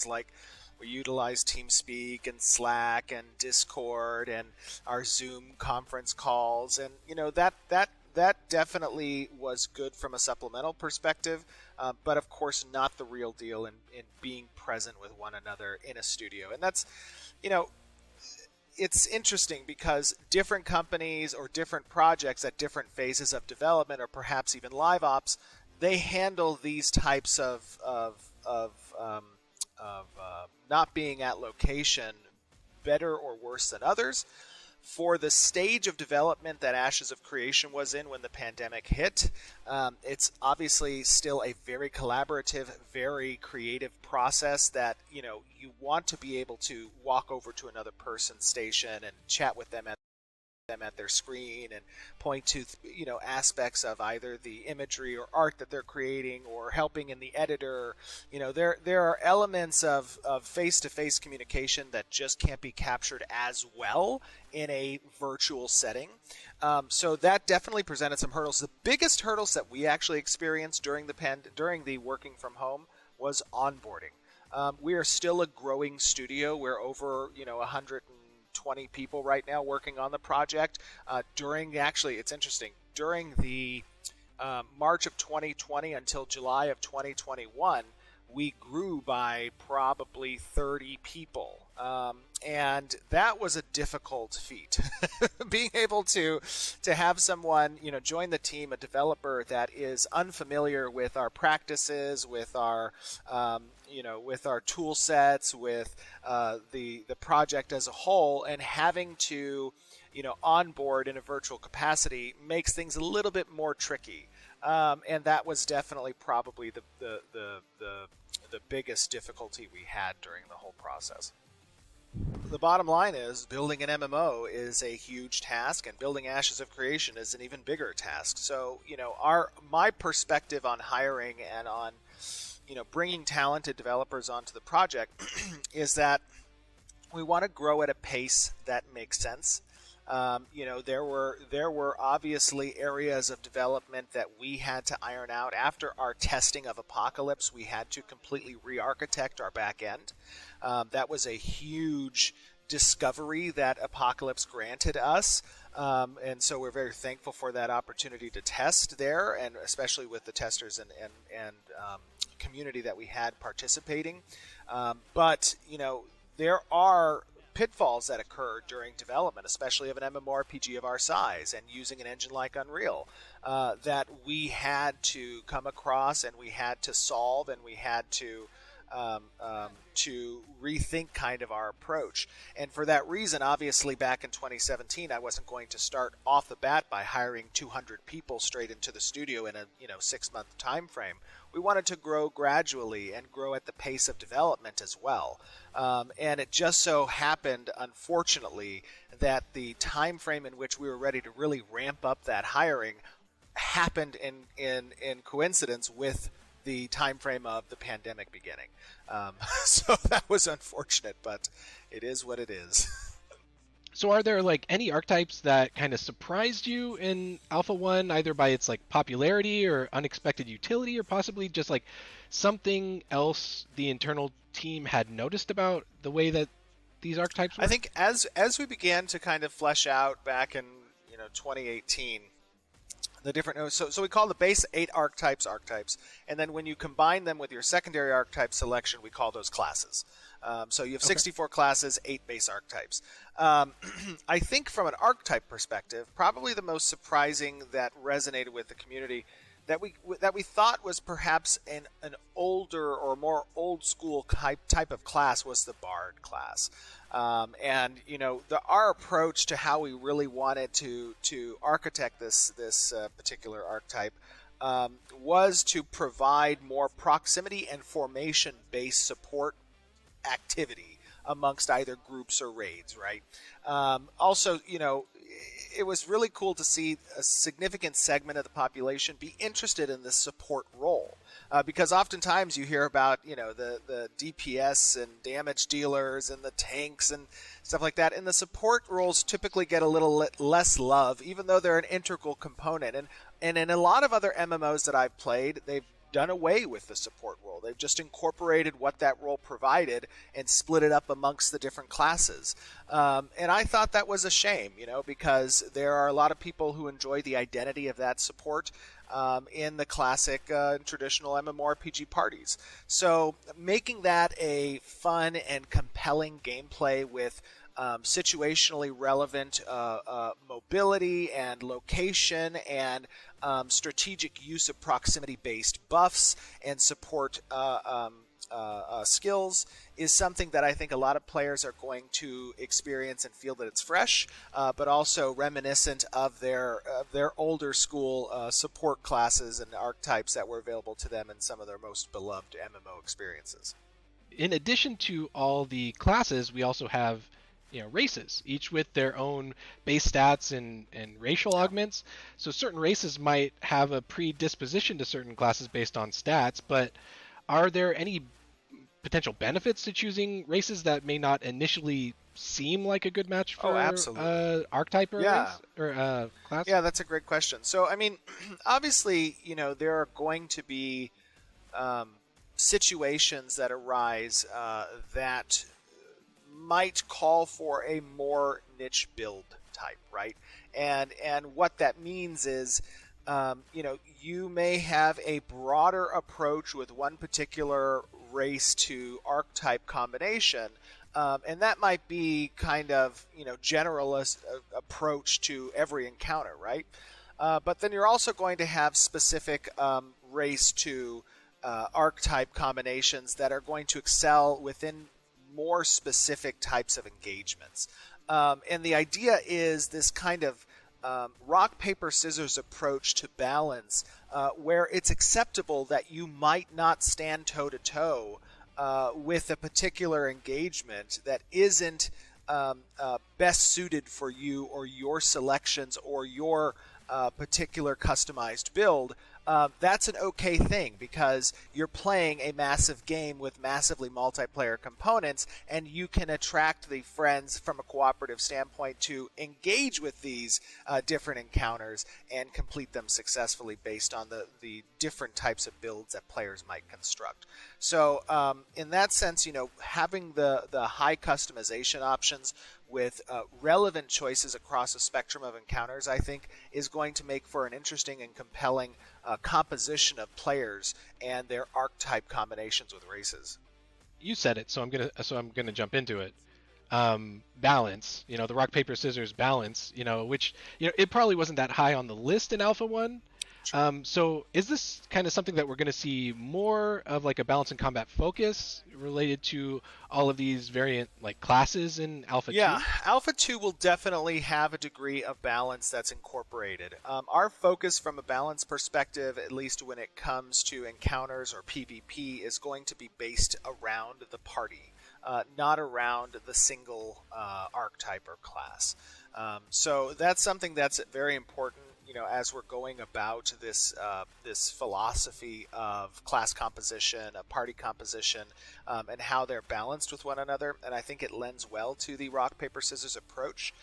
like we utilize TeamSpeak and Slack and Discord and our Zoom conference calls, and that definitely was good from a supplemental perspective, but of course not the real deal in being present with one another in a studio. And that's, you know, it's interesting because different companies or different projects at different phases of development, or perhaps even live ops, they handle these types of not being at location better or worse than others. For the stage of development that Ashes of Creation was in when the pandemic hit, it's obviously still a very collaborative, very creative process that, you want to be able to walk over to another person's station and chat with them at their screen and point to aspects of either the imagery or art that they're creating, or helping in the editor. There are elements of face-to-face communication that just can't be captured as well in a virtual setting. So that definitely presented some hurdles. The biggest hurdles that we actually experienced during the working from home was onboarding. We are still a growing studio. We're over 120 people right now working on the project. It's interesting, during the March of 2020 until July of 2021, we grew by probably 30 people. And that was a difficult feat. Being able to have someone, join the team, a developer that is unfamiliar with our practices, with our, with our tool sets, with the project as a whole, and having to, onboard in a virtual capacity makes things a little bit more tricky. And that was definitely probably the biggest difficulty we had during the whole process. The bottom line is, building an MMO is a huge task, and building Ashes of Creation is an even bigger task. So, my perspective on hiring and on, bringing talented developers onto the project is that we want to grow at a pace that makes sense. There were obviously areas of development that we had to iron out. After our testing of Apocalypse, we had to completely re-architect our back end. That was a huge discovery that Apocalypse granted us. And so we're very thankful for that opportunity to test there, and especially with the testers and community that we had participating. But there are pitfalls that occur during development, especially of an MMORPG of our size and using an engine like Unreal, that we had to come across, and we had to solve, and we had to rethink kind of our approach. And for that reason, obviously back in 2017, I wasn't going to start off the bat by hiring 200 people straight into the studio in a 6-month time frame. We wanted to grow gradually and grow at the pace of development as well. And it just so happened, unfortunately, that the time frame in which we were ready to really ramp up that hiring happened in coincidence with the time frame of the pandemic beginning. So that was unfortunate, but it is what it is. So are there any archetypes that kind of surprised you in Alpha 1, either by its popularity or unexpected utility, or possibly just something else the internal team had noticed about the way that these archetypes work? I think as we began to kind of flesh out back in 2018, the different, so we call the base 8 archetypes, and then when you combine them with your secondary archetype selection, we call those classes. So you have 64 classes, 8 base archetypes. I think from an archetype perspective, probably the most surprising that resonated with the community that we thought was perhaps an older or more old school type of class was the Bard class. And our approach to how we really wanted to architect this particular archetype was to provide more proximity and formation based support activity amongst either groups or raids, right? Also, it was really cool to see a significant segment of the population be interested in this support role. Because oftentimes you hear about, the DPS and damage dealers and the tanks and stuff like that. And the support roles typically get a little less love, even though they're an integral component. And in a lot of other MMOs that I've played, they've done away with the support role. They've just incorporated what that role provided and split it up amongst the different classes. And I thought that was a shame, because there are a lot of people who enjoy the identity of that support in the classic traditional MMORPG parties. So making that a fun and compelling gameplay with situationally relevant mobility and location and strategic use of proximity-based buffs and support skills is something that I think a lot of players are going to experience and feel that it's fresh, but also reminiscent of their older school support classes and archetypes that were available to them in some of their most beloved MMO experiences. In addition to all the classes, we also have races, each with their own base stats and racial augments. So certain races might have a predisposition to certain classes based on stats, but are there any potential benefits to choosing races that may not initially seem like a good match for archetype or race or class? Yeah, that's a great question. So, I mean, obviously, there are going to be situations that arise that might call for a more niche build type, right? And what that means is, you may have a broader approach with one particular race to archetype combination, and that might be kind of generalist approach to every encounter, right? But then you're also going to have specific race to archetype combinations that are going to excel within more specific types of engagements. And the idea is this kind of rock, paper, scissors approach to balance, where it's acceptable that you might not stand toe-to-toe with a particular engagement that isn't best suited for you or your selections or your particular customized build. That's an okay thing because you're playing a massive game with massively multiplayer components, and you can attract the friends from a cooperative standpoint to engage with these different encounters and complete them successfully based on the different types of builds that players might construct. So in that sense, having the high customization options with relevant choices across a spectrum of encounters, I think, is going to make for an interesting and compelling composition of players and their archetype combinations with races. You said it, so I'm gonna jump into it. Balance, the rock paper scissors balance, which it probably wasn't that high on the list in Alpha 1. So is this kind of something that we're going to see more of, like a balance and combat focus related to all of these variant classes in Alpha 2? Yeah, Alpha 2 will definitely have a degree of balance that's incorporated. Our focus from a balance perspective, at least when it comes to encounters or PvP, is going to be based around the party, not around the single archetype or class. So that's something that's very important. As we're going about this philosophy of class composition, of party composition, and how they're balanced with one another, and I think it lends well to the rock paper scissors approach.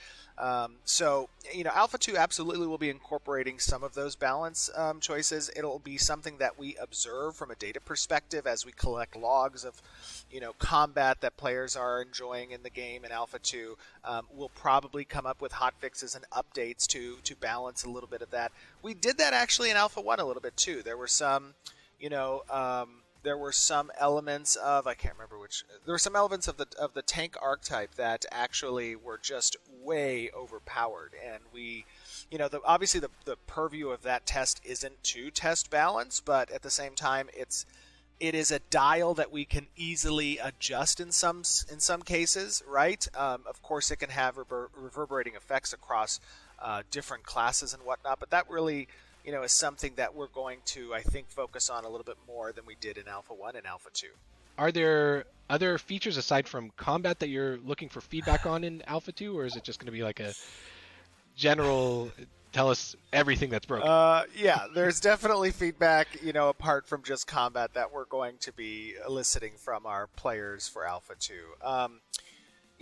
So Alpha 2 absolutely will be incorporating some of those balance choices. It'll be something that we observe from a data perspective as we collect logs of combat that players are enjoying in the game in Alpha 2. We'll probably come up with hotfixes and updates to balance a little bit of that. We did that actually in Alpha 1 a little bit too. There were some elements of, I can't remember which, there were some elements of the tank archetype that actually were just way overpowered, and we, obviously the purview of that test isn't to test balance, but at the same time it is a dial that we can easily adjust in some cases, right? Of course, it can have reverberating effects across different classes and whatnot, but that really is something that we're going to, I think, focus on a little bit more than we did in Alpha 1 and Alpha 2. Are there other features aside from combat that you're looking for feedback on in Alpha 2, or is it just going to be like a general, tell us everything that's broken? Yeah, there's definitely feedback, apart from just combat that we're going to be eliciting from our players for Alpha 2.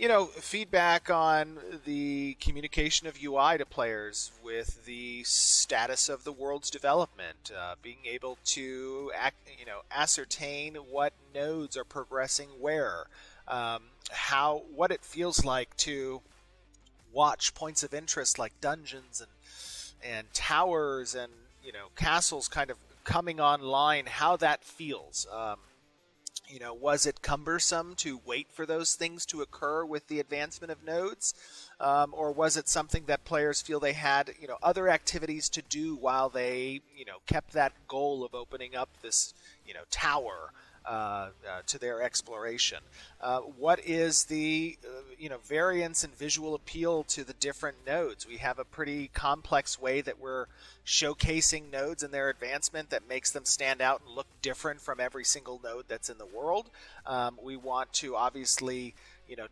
Feedback on the communication of UI to players with the status of the world's development, being able to ascertain what nodes are progressing where, what it feels like to watch points of interest like dungeons and towers and castles kind of coming online, how that feels. Was it cumbersome to wait for those things to occur with the advancement of nodes? Or was it something that players feel they had, other activities to do while they, kept that goal of opening up this, tower to their exploration? What is the, variance and visual appeal to the different nodes? We have a pretty complex way that we're showcasing nodes and their advancement that makes them stand out and look different from every single node that's in the world. We want to obviously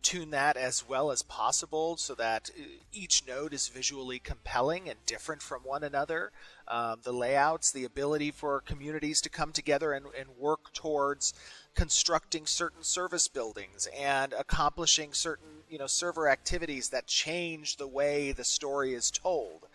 tune that as well as possible so that each node is visually compelling and different from one another. The layouts, the ability for communities to come together and work towards constructing certain service buildings and accomplishing certain server activities that change the way the story is told.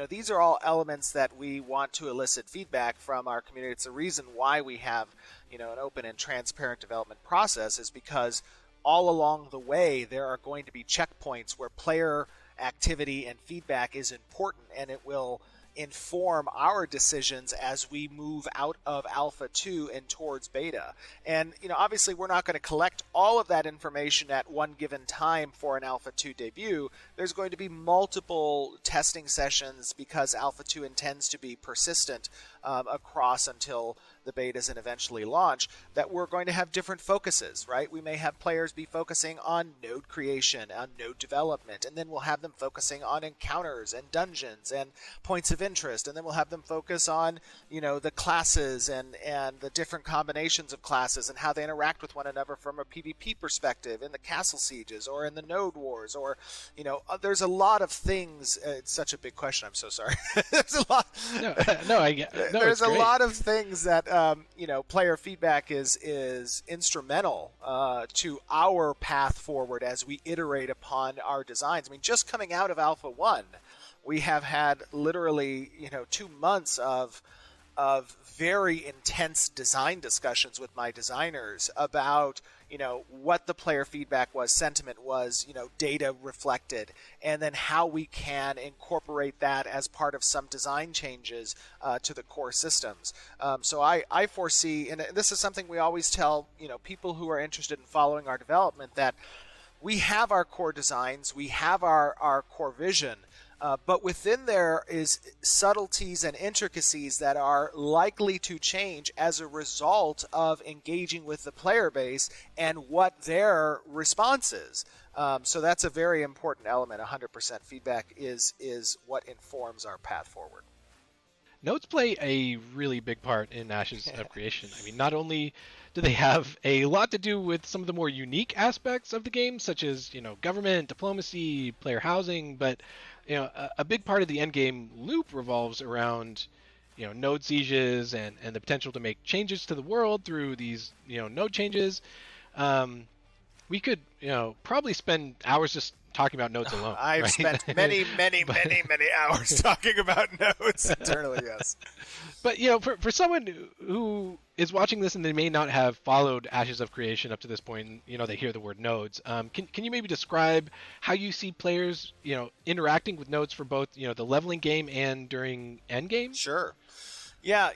These are all elements that we want to elicit feedback from our community. It's the reason why we have an open and transparent development process, is because all along the way there are going to be checkpoints where player activity and feedback is important, and it will inform our decisions as we move out of Alpha 2 and towards Beta. And, obviously we're not going to collect all of that information at one given time for an Alpha 2 debut. There's going to be multiple testing sessions because Alpha 2 intends to be persistent across until the betas and eventually launch, that we're going to have different focuses, right? We may have players be focusing on node creation, on node development, and then we'll have them focusing on encounters and dungeons and points of interest, and then we'll have them focus on, the classes and the different combinations of classes and how they interact with one another from a PvP perspective in the castle sieges or in the node wars, or, there's a lot of things. It's such a big question. I'm so sorry. There's a lot. There's a lot of things that player feedback is instrumental to our path forward as we iterate upon our designs. I mean, just coming out of Alpha 1, we have had literally 2 months of very intense design discussions with my designers about what the player feedback was, sentiment was, data reflected, and then how we can incorporate that as part of some design changes to the core systems. So I foresee, and this is something we always tell people who are interested in following our development, that we have our core designs, we have our core vision, but within there is subtleties and intricacies that are likely to change as a result of engaging with the player base and what their response is. So that's a very important element. 100% feedback is what informs our path forward. Nodes play a really big part in Ashes of Creation. I mean, not only do they have a lot to do with some of the more unique aspects of the game, such as, government, diplomacy, player housing, but a big part of the endgame loop revolves around, node sieges and the potential to make changes to the world through these, node changes. We could, probably spend hours just talking about nodes alone. I've spent many hours talking about nodes internally, yes. But, for someone who is watching this and they may not have followed Ashes of Creation up to this point, and, they hear the word nodes, can you maybe describe how you see players, interacting with nodes for both, the leveling game and during endgame? Sure. Yeah,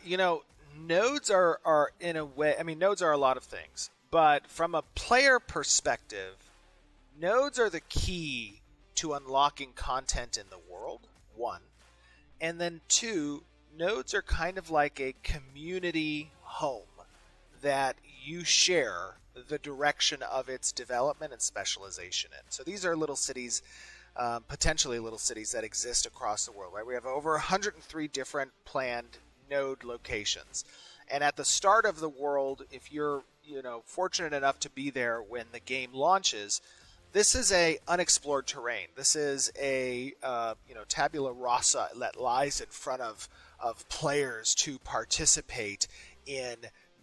nodes are in a way, nodes are a lot of things, but from a player perspective, nodes are the key to unlocking content in the world, one. And then two, nodes are kind of like a community home that you share the direction of its development and specialization in. So these are little cities, potentially little cities that exist across the world, right? We have over 103 different planned node locations. And at the start of the world, if you're, fortunate enough to be there when the game launches, this is a unexplored terrain. This is a tabula rasa that lies in front of players to participate in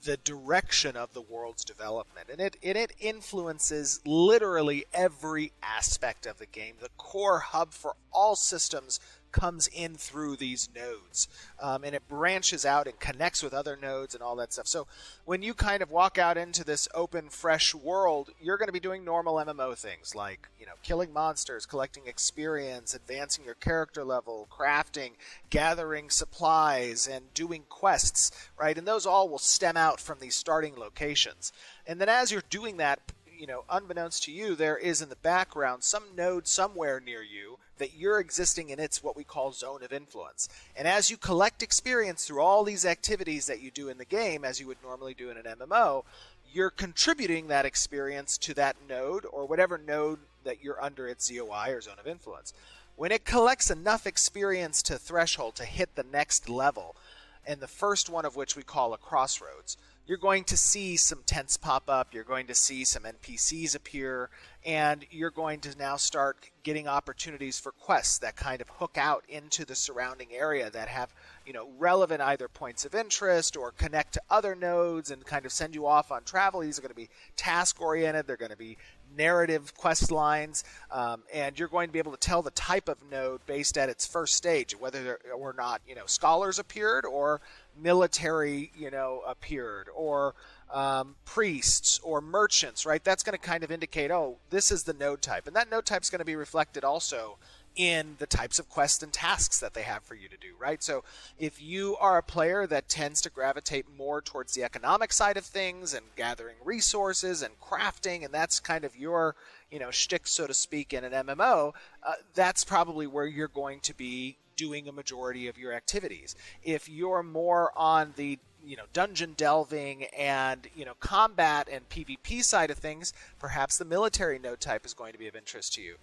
the direction of the world's development. And it influences literally every aspect of the game. The core hub for all systems comes in through these nodes, and it branches out and connects with other nodes and all that stuff. So when you kind of walk out into this open, fresh world, you're going to be doing normal MMO things like, killing monsters, collecting experience, advancing your character level, crafting, gathering supplies, and doing quests, right? And those all will stem out from these starting locations. And then as you're doing that, unbeknownst to you, there is in the background some node somewhere near you that you're existing in its what we call zone of influence. And as you collect experience through all these activities that you do in the game, as you would normally do in an MMO, you're contributing that experience to that node or whatever node that you're under its ZOI or zone of influence. When it collects enough experience to threshold to hit the next level, and the first one of which we call a crossroads, you're going to see some tents pop up, you're going to see some NPCs appear, and you're going to now start getting opportunities for quests that kind of hook out into the surrounding area that have, relevant either points of interest or connect to other nodes and kind of send you off on travel. These are going to be task-oriented, they're going to be narrative quest lines, and you're going to be able to tell the type of node based at its first stage, whether or not, scholars appeared or military, appeared, or priests or merchants, right? That's going to kind of indicate, oh, this is the node type. And that node type is going to be reflected also in the types of quests and tasks that they have for you to do, right? So if you are a player that tends to gravitate more towards the economic side of things and gathering resources and crafting, and that's kind of your, shtick, so to speak, in an MMO, that's probably where you're going to be doing a majority of your activities. If you're more on the dungeon delving and combat and PvP side of things, perhaps the military node type is going to be of interest to you.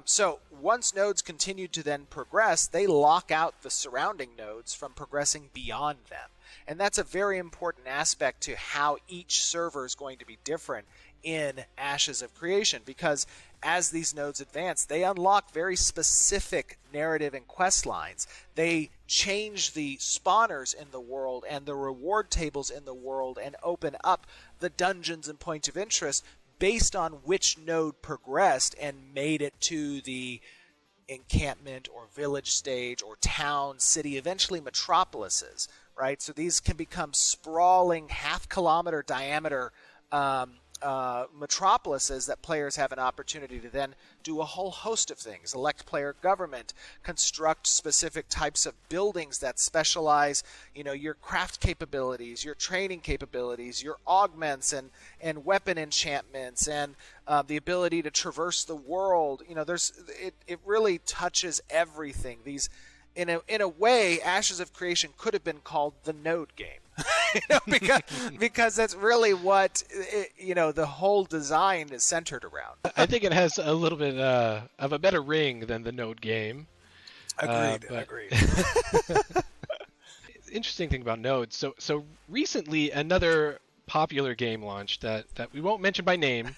So once nodes continue to then progress, they lock out the surrounding nodes from progressing beyond them. And that's a very important aspect to how each server is going to be different in Ashes of Creation, because as these nodes advance, they unlock very specific narrative and quest lines. They change the spawners in the world and the reward tables in the world and open up the dungeons and points of interest based on which node progressed and made it to the encampment or village stage or town, city, eventually metropolises, right? So these can become sprawling half-kilometer diameter metropolises that players have an opportunity to then do a whole host of things: elect player government, construct specific types of buildings that specialize, your craft capabilities, your training capabilities, your augments and weapon enchantments, and the ability to traverse the world. It really touches everything. These, in a way, Ashes of Creation could have been called the node game. because that's really what the whole design is centered around. I think it has a little bit of a better ring than the node game. Agreed. Interesting thing about nodes. So recently, another popular game launched that we won't mention by name.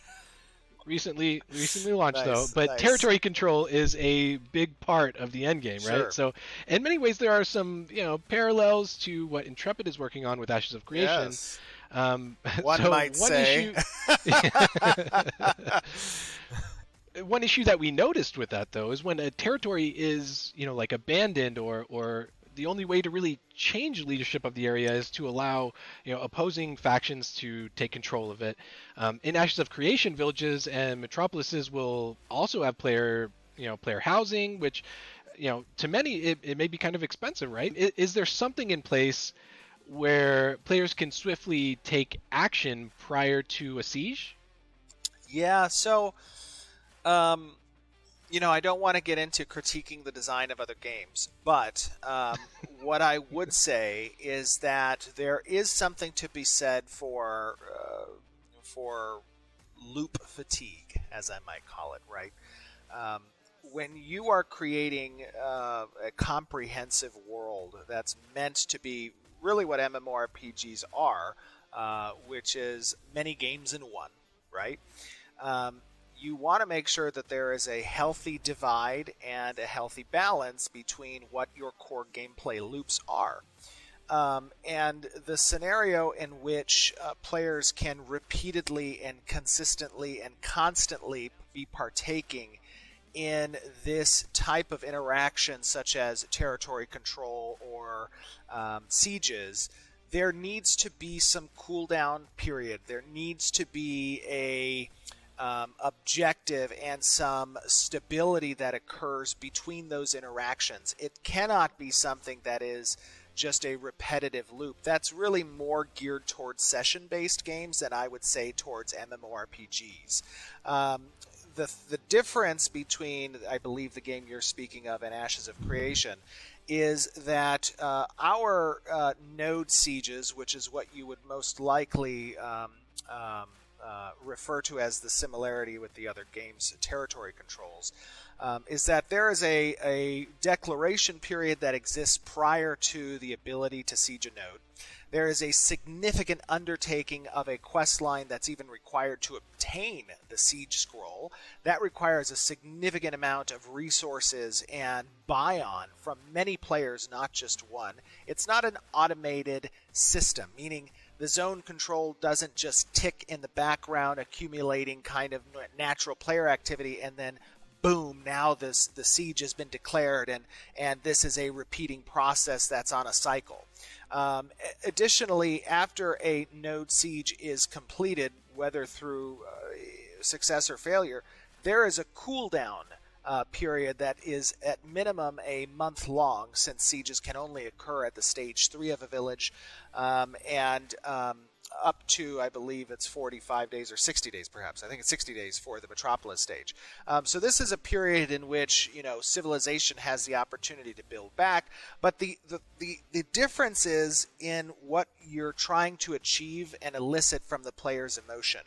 Recently launched, though, but territory control is a big part of the end game, right? Sure. So in many ways there are some parallels to what Intrepid is working on with Ashes of Creation. Yes. One might say. One issue that we noticed with that, though, is when a territory is like abandoned or the only way to really change leadership of the area is to allow opposing factions to take control of it. In Ashes of Creation, villages and metropolises will also have player housing, which to many it may be kind of expensive, right? Is there something in place where players can swiftly take action prior to a siege? Yeah, so I don't want to get into critiquing the design of other games, but what I would say is that there is something to be said for loop fatigue, as I might call it, right? When you are creating a comprehensive world that's meant to be really what MMORPGs are, which is many games in one, right? You want to make sure that there is a healthy divide and a healthy balance between what your core gameplay loops are. and the scenario in which players can repeatedly and consistently and constantly be partaking in this type of interaction, such as territory control or sieges, there needs to be some cooldown period. There needs to be a objective and some stability that occurs between those interactions. It cannot be something that is just a repetitive loop. That's really more geared towards session-based games than I would say towards MMORPGs. The difference between, I believe, the game you're speaking of and Ashes of Creation is that our node sieges, which is what you would most likely refer to as the similarity with the other game's territory controls, is that there is a declaration period that exists prior to the ability to siege a node. There is a significant undertaking of a quest line that's even required to obtain the siege scroll. That requires a significant amount of resources and buy-on from many players, not just one. It's not an automated system, meaning the zone control doesn't just tick in the background, accumulating kind of natural player activity, and then boom, now the siege has been declared, and this is a repeating process that's on a cycle. Additionally, after a node siege is completed, whether through success or failure, there is a cooldown period that is at minimum a month long, since sieges can only occur at the stage 3 of a village, and up to, I believe it's 45 days or 60 days perhaps. I think it's 60 days for the Metropolis stage. So this is a period in which, civilization has the opportunity to build back, but the difference is in what you're trying to achieve and elicit from the player's emotion.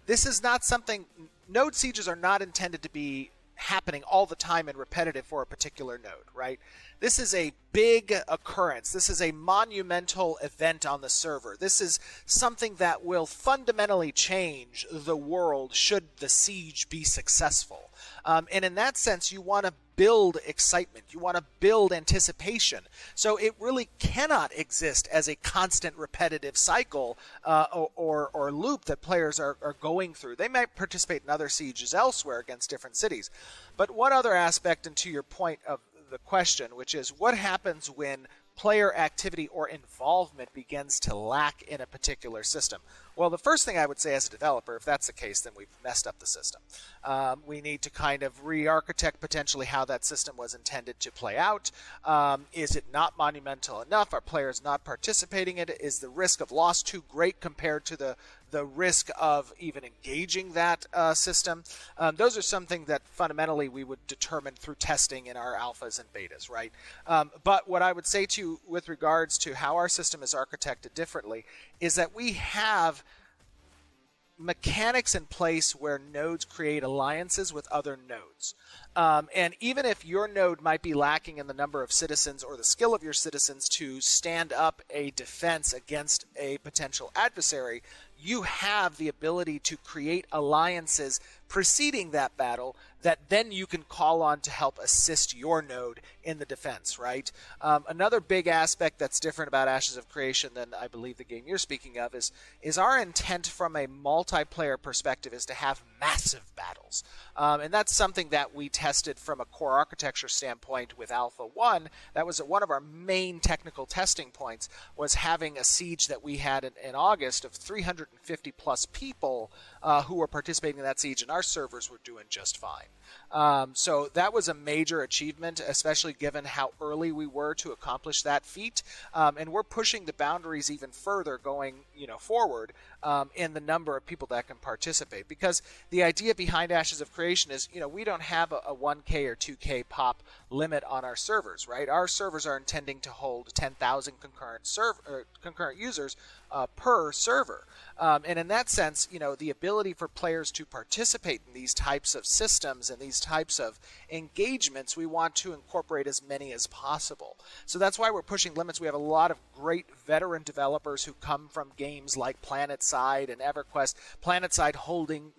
This is not something, node sieges are not intended to be happening all the time and repetitive for a particular node, right? This is a big occurrence. This is a monumental event on the server. This is something that will fundamentally change the world should the siege be successful. And in that sense, you want to build excitement. You want to build anticipation. So it really cannot exist as a constant repetitive cycle or loop that players are going through. They might participate in other sieges elsewhere against different cities. But one other aspect, and to your point of the question, which is what happens when player activity or involvement begins to lack in a particular system? Well, the first thing I would say as a developer, if that's the case, then we've messed up the system. We need to kind of re-architect potentially how that system was intended to play out. Is it not monumental enough? Are players not participating in it? Is the risk of loss too great compared to the risk of even engaging that system? Those are something that fundamentally we would determine through testing in our alphas and betas, right? But what I would say to you with regards to how our system is architected differently is that we have mechanics in place where nodes create alliances with other nodes. And even if your node might be lacking in the number of citizens or the skill of your citizens to stand up a defense against a potential adversary, you have the ability to create alliances preceding that battle that then you can call on to help assist your node in the defense, right? Another big aspect that's different about Ashes of Creation than I believe the game you're speaking of is our intent from a multiplayer perspective is to have massive battles. And that's something that we tested from a core architecture standpoint with Alpha 1. That was one of our main technical testing points, was having a siege that we had in August of 350 plus people who were participating in that siege, and our servers were doing just fine. So that was a major achievement, especially given how early we were to accomplish that feat. And we're pushing the boundaries even further going forward in the number of people that can participate. Because the idea behind Ashes of Creation is, we don't have a 1K or 2K pop limit on our servers, right? Our servers are intending to hold 10,000 concurrent users per server. And in that sense, the ability for players to participate in these types of systems and these types of engagements, we want to incorporate as many as possible. So that's why we're pushing limits. We have a lot of great veteran developers who come from games like Planet PlanetSide and EverQuest. PlanetSide holding,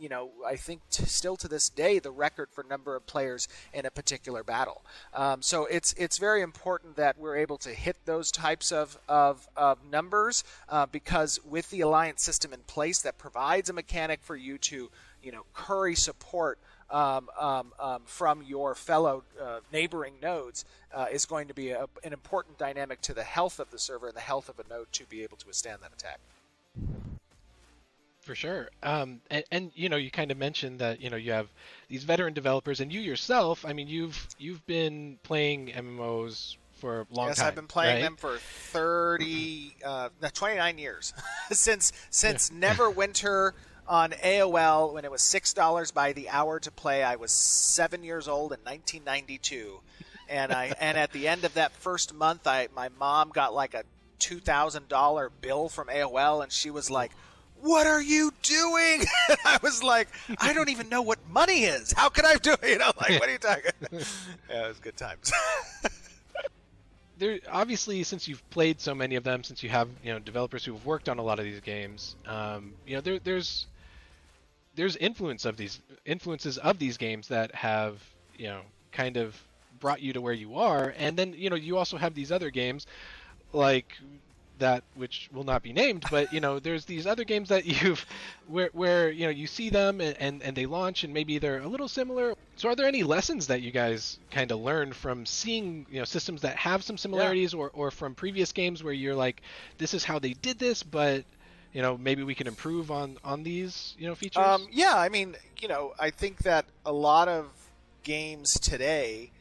I think still to this day, the record for number of players in a particular battle. So it's very important that we're able to hit those types of numbers because with the alliance system in place that provides a mechanic for you to, curry support from your fellow neighboring nodes is going to be an important dynamic to the health of the server and the health of a node to be able to withstand that attack. For sure. And you kind of mentioned that, you have these veteran developers, and you yourself, I mean, you've been playing MMOs for a long time. Yes, I've been playing right? them for 29 years. since Neverwinter on AOL, when it was $6 by the hour to play. I was 7 years old in 1992. And at the end of that first month, my mom got like a $2,000 bill from AOL, and she was like, "What are you doing?" And I was like, "I don't even know what money is. How can I do it?" Like, what are you talking? Yeah, it was good times. There, obviously, since you've played so many of them, since you have developers who have worked on a lot of these games, there's influences of these games that have kind of brought you to where you are, and then you also have these other games like that, which will not be named, but there's these other games that where you see them and they launch and maybe they're a little similar. So are there any lessons that you guys kind of learned from seeing systems that have some similarities, or from previous games where you're like, this is how they did this, but maybe we can improve on these features? Yeah, I mean, I think that a lot of games today,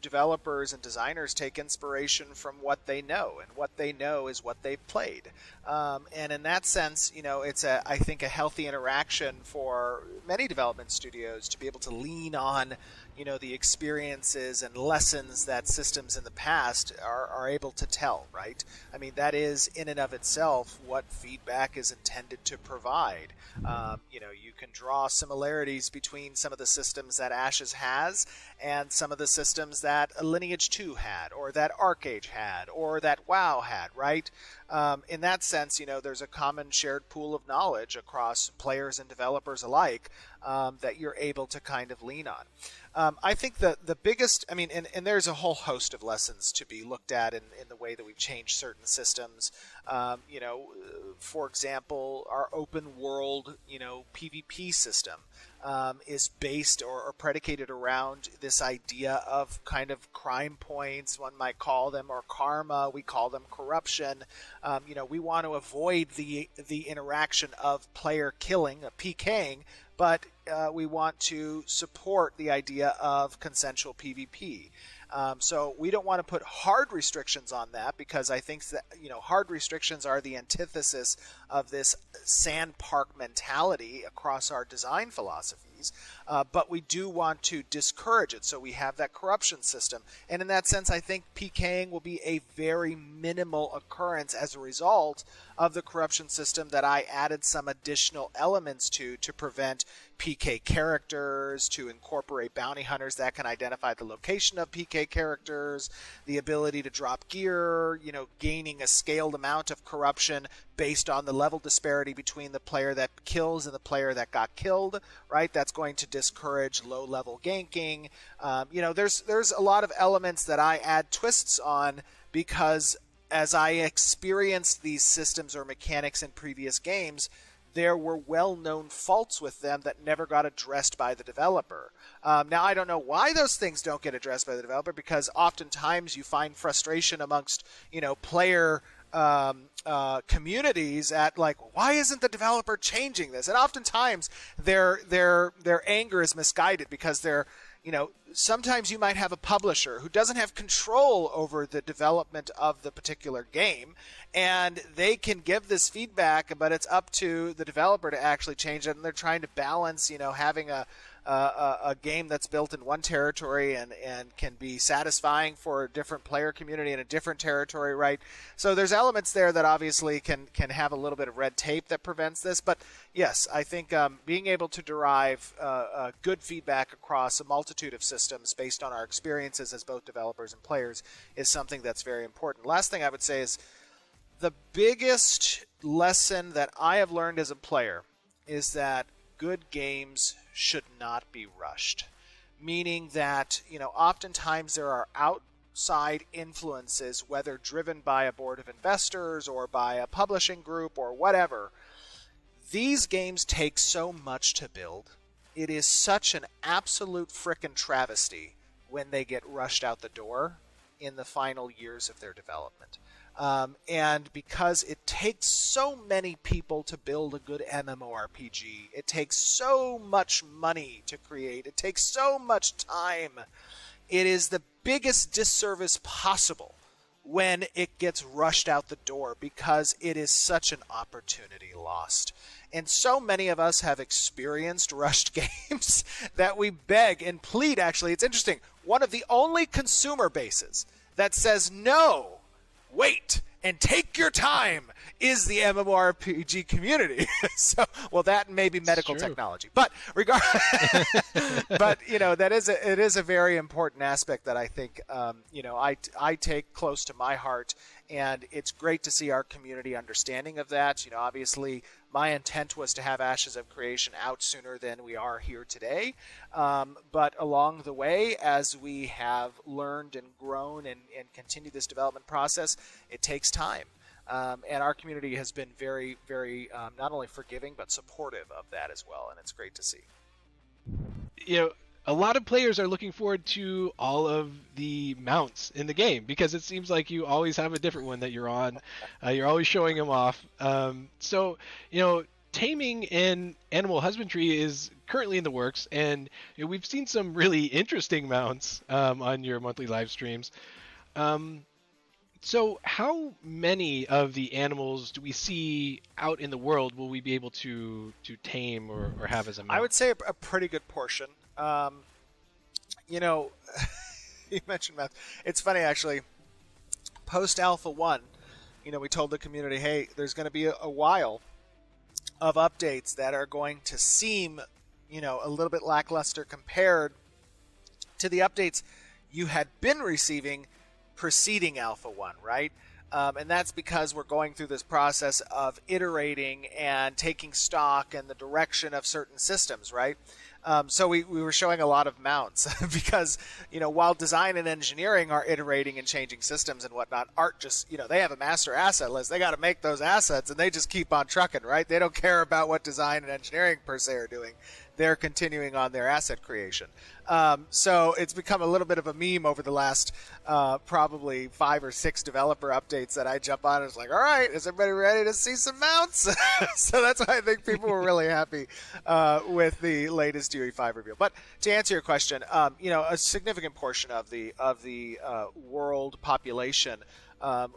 developers and designers take inspiration from what they know, and what they know is what they've played. And in that sense, it's I think a healthy interaction for many development studios to be able to lean on, the experiences and lessons that systems in the past are able to tell, right? I mean, that is in and of itself what feedback is intended to provide. You can draw similarities between some of the systems that Ashes has and some of the systems that Lineage 2 had, or that ArcAge had, or that WoW had, right? In that sense, there's a common shared pool of knowledge across players and developers alike that you're able to kind of lean on. I think the biggest, and there's a whole host of lessons to be looked at in the way that we've changed certain systems. For example, our open world, PvP system is based or predicated around this idea of kind of crime points, one might call them, or karma. We call them corruption. We want to avoid the interaction of player killing, PKing, but we want to support the idea of consensual PvP. So we don't want to put hard restrictions on that, because I think that hard restrictions are the antithesis of this sandpark mentality across our design philosophies. But we do want to discourage it, so we have that corruption system. And in that sense, I think PKing will be a very minimal occurrence as a result of the corruption system that I added some additional elements to prevent PK characters, to incorporate bounty hunters that can identify the location of PK characters, the ability to drop gear, gaining a scaled amount of corruption based on the level disparity between the player that kills and the player that got killed, right? That's going to discourage low-level ganking. There's a lot of elements that I add twists on, because as I experienced these systems or mechanics in previous games, there were well-known faults with them that never got addressed by the developer. Now, I don't know why those things don't get addressed by the developer, because oftentimes you find frustration amongst, player communities at like, why isn't the developer changing this? And oftentimes their anger is misguided, because they're, sometimes you might have a publisher who doesn't have control over the development of the particular game, and they can give this feedback, but it's up to the developer to actually change it. And they're trying to balance, having a game that's built in one territory and can be satisfying for a different player community in a different territory, right? So there's elements there that obviously can have a little bit of red tape that prevents this. But yes, I think being able to derive good feedback across a multitude of systems based on our experiences as both developers and players is something that's very important. Last thing I would say is, The biggest lesson that I have learned as a player is that good games should not be rushed. Meaning that, oftentimes there are outside influences, whether driven by a board of investors or by a publishing group or whatever. These games take so much to build. It is such an absolute frickin' travesty when they get rushed out the door in the final years of their development. And because it takes so many people to build a good MMORPG, it takes so much money to create, it takes so much time, it is the biggest disservice possible when it gets rushed out the door because it is such an opportunity lost. And so many of us have experienced rushed games that we beg and plead. Actually, it's interesting. One of the only consumer bases that says no, wait, and take your time is the MMORPG community. So, well, that and maybe medical technology, but but it is a very important aspect that I think I take close to my heart, and it's great to see our community understanding of that. Obviously, my intent was to have Ashes of Creation out sooner than we are here today, but along the way, as we have learned and grown and continue this development process, it takes time. And our community has been very, very not only forgiving but supportive of that as well, and it's great to see. A lot of players are looking forward to all of the mounts in the game because it seems like you always have a different one that you're on. You're always showing them off. So taming in animal husbandry is currently in the works, and we've seen some really interesting mounts on your monthly live streams. So how many of the animals do we see out in the world will we be able to tame or have as a mount? I would say a pretty good portion. You mentioned math. It's funny, actually. Post Alpha 1, we told the community, hey, there's going to be a while of updates that are going to seem, a little bit lackluster compared to the updates you had been receiving preceding Alpha 1, right? And that's because we're going through this process of iterating and taking stock in the direction of certain systems, right? So we were showing a lot of mounts because, while design and engineering are iterating and changing systems and whatnot, art just, they have a master asset list. They got to make those assets and they just keep on trucking, right? They don't care about what design and engineering per se are doing. They're continuing on their asset creation. So it's become a little bit of a meme over the last probably 5 or 6 developer updates that I jump on and it's like, all right, is everybody ready to see some mounts? So that's why I think people were really happy with the latest UE5 reveal. But to answer your question, a significant portion of the world population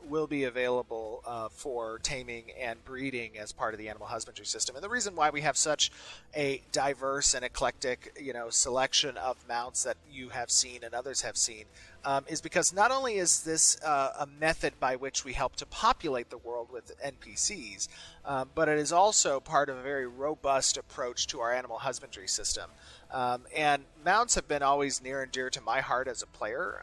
will be available for taming and breeding as part of the animal husbandry system. And the reason why we have such a diverse and eclectic, selection of mounts that you have seen and others have seen is because not only is this a method by which we help to populate the world with NPCs, but it is also part of a very robust approach to our animal husbandry system. And mounts have been always near and dear to my heart as a player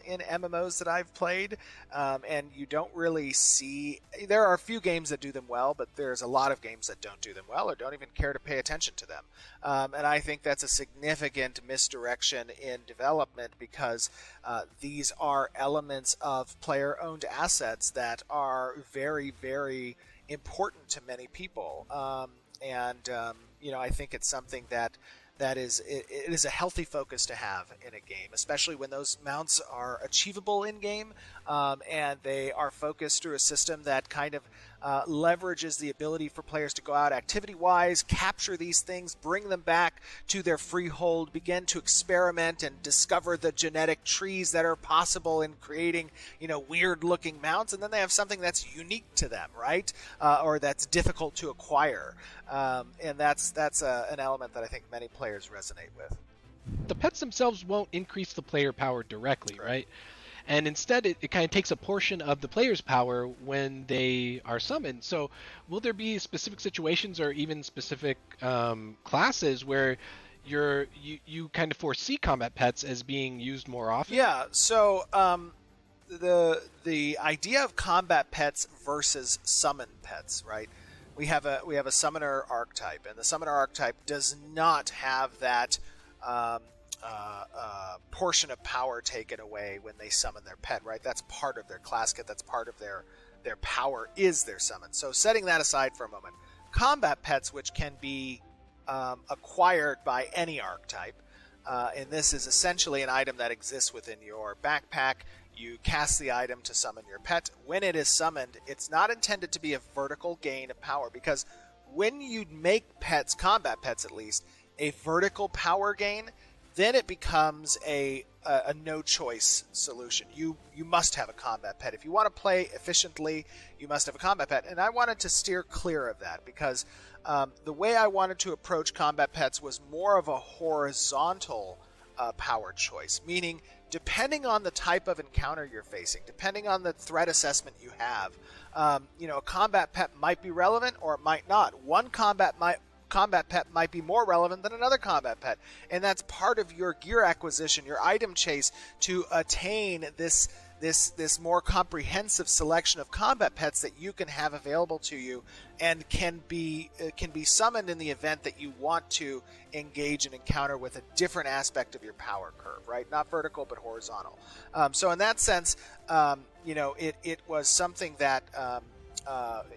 in MMOs that I've played. And you don't really see... There are a few games that do them well, but there's a lot of games that don't do them well or don't even care to pay attention to them. And I think that's a significant misdirection in development because these are elements of player-owned assets that are very, very important to many people. I think it's something that it is a healthy focus to have in a game, especially when those mounts are achievable in game and they are focused through a system that kind of leverages the ability for players to go out activity-wise, capture these things, bring them back to their freehold, begin to experiment and discover the genetic trees that are possible in creating, weird-looking mounts, and then they have something that's unique to them, right? Or that's difficult to acquire. And that's an element that I think many players resonate with. The pets themselves won't increase the player power directly, right? And instead, it kind of takes a portion of the player's power when they are summoned. So will there be specific situations or even specific classes where you kind of foresee combat pets as being used more often? Yeah, so the idea of combat pets versus summon pets, right? We have a summoner archetype, and the summoner archetype does not have that um, portion of power taken away when they summon their pet, right? That's part of their class kit. That's part of their power is their summon. So setting that aside for a moment, combat pets, which can be acquired by any archetype, and this is essentially an item that exists within your backpack. You cast the item to summon your pet. When it is summoned, it's not intended to be a vertical gain of power, because when you make pets, combat pets at least, a vertical power gain, then it becomes a no choice solution. You must have a combat pet. If you want to play efficiently, you must have a combat pet. And I wanted to steer clear of that, because the way I wanted to approach combat pets was more of a horizontal power choice, meaning depending on the type of encounter you're facing, depending on the threat assessment you have, a combat pet might be relevant or it might not. One combat pet might be more relevant than another combat pet, and that's part of your gear acquisition, your item chase, to attain this more comprehensive selection of combat pets that you can have available to you, and can be summoned in the event that you want to engage an encounter with a different aspect of your power curve, right? Not vertical but horizontal. So in that sense, it was something that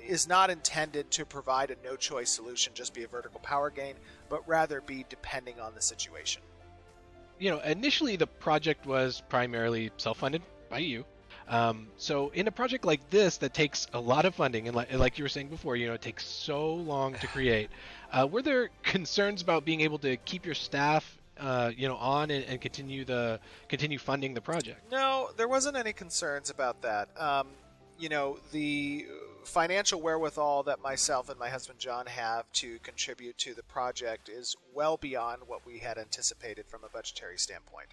is not intended to provide a no-choice solution, just be a vertical power gain, but rather be depending on the situation. Initially the project was primarily self-funded by you. So in a project like this that takes a lot of funding, and like you were saying before, it takes so long to create, were there concerns about being able to keep your staff on and continue funding the project? No, there wasn't any concerns about that. The financial wherewithal that myself and my husband John have to contribute to the project is well beyond what we had anticipated from a budgetary standpoint.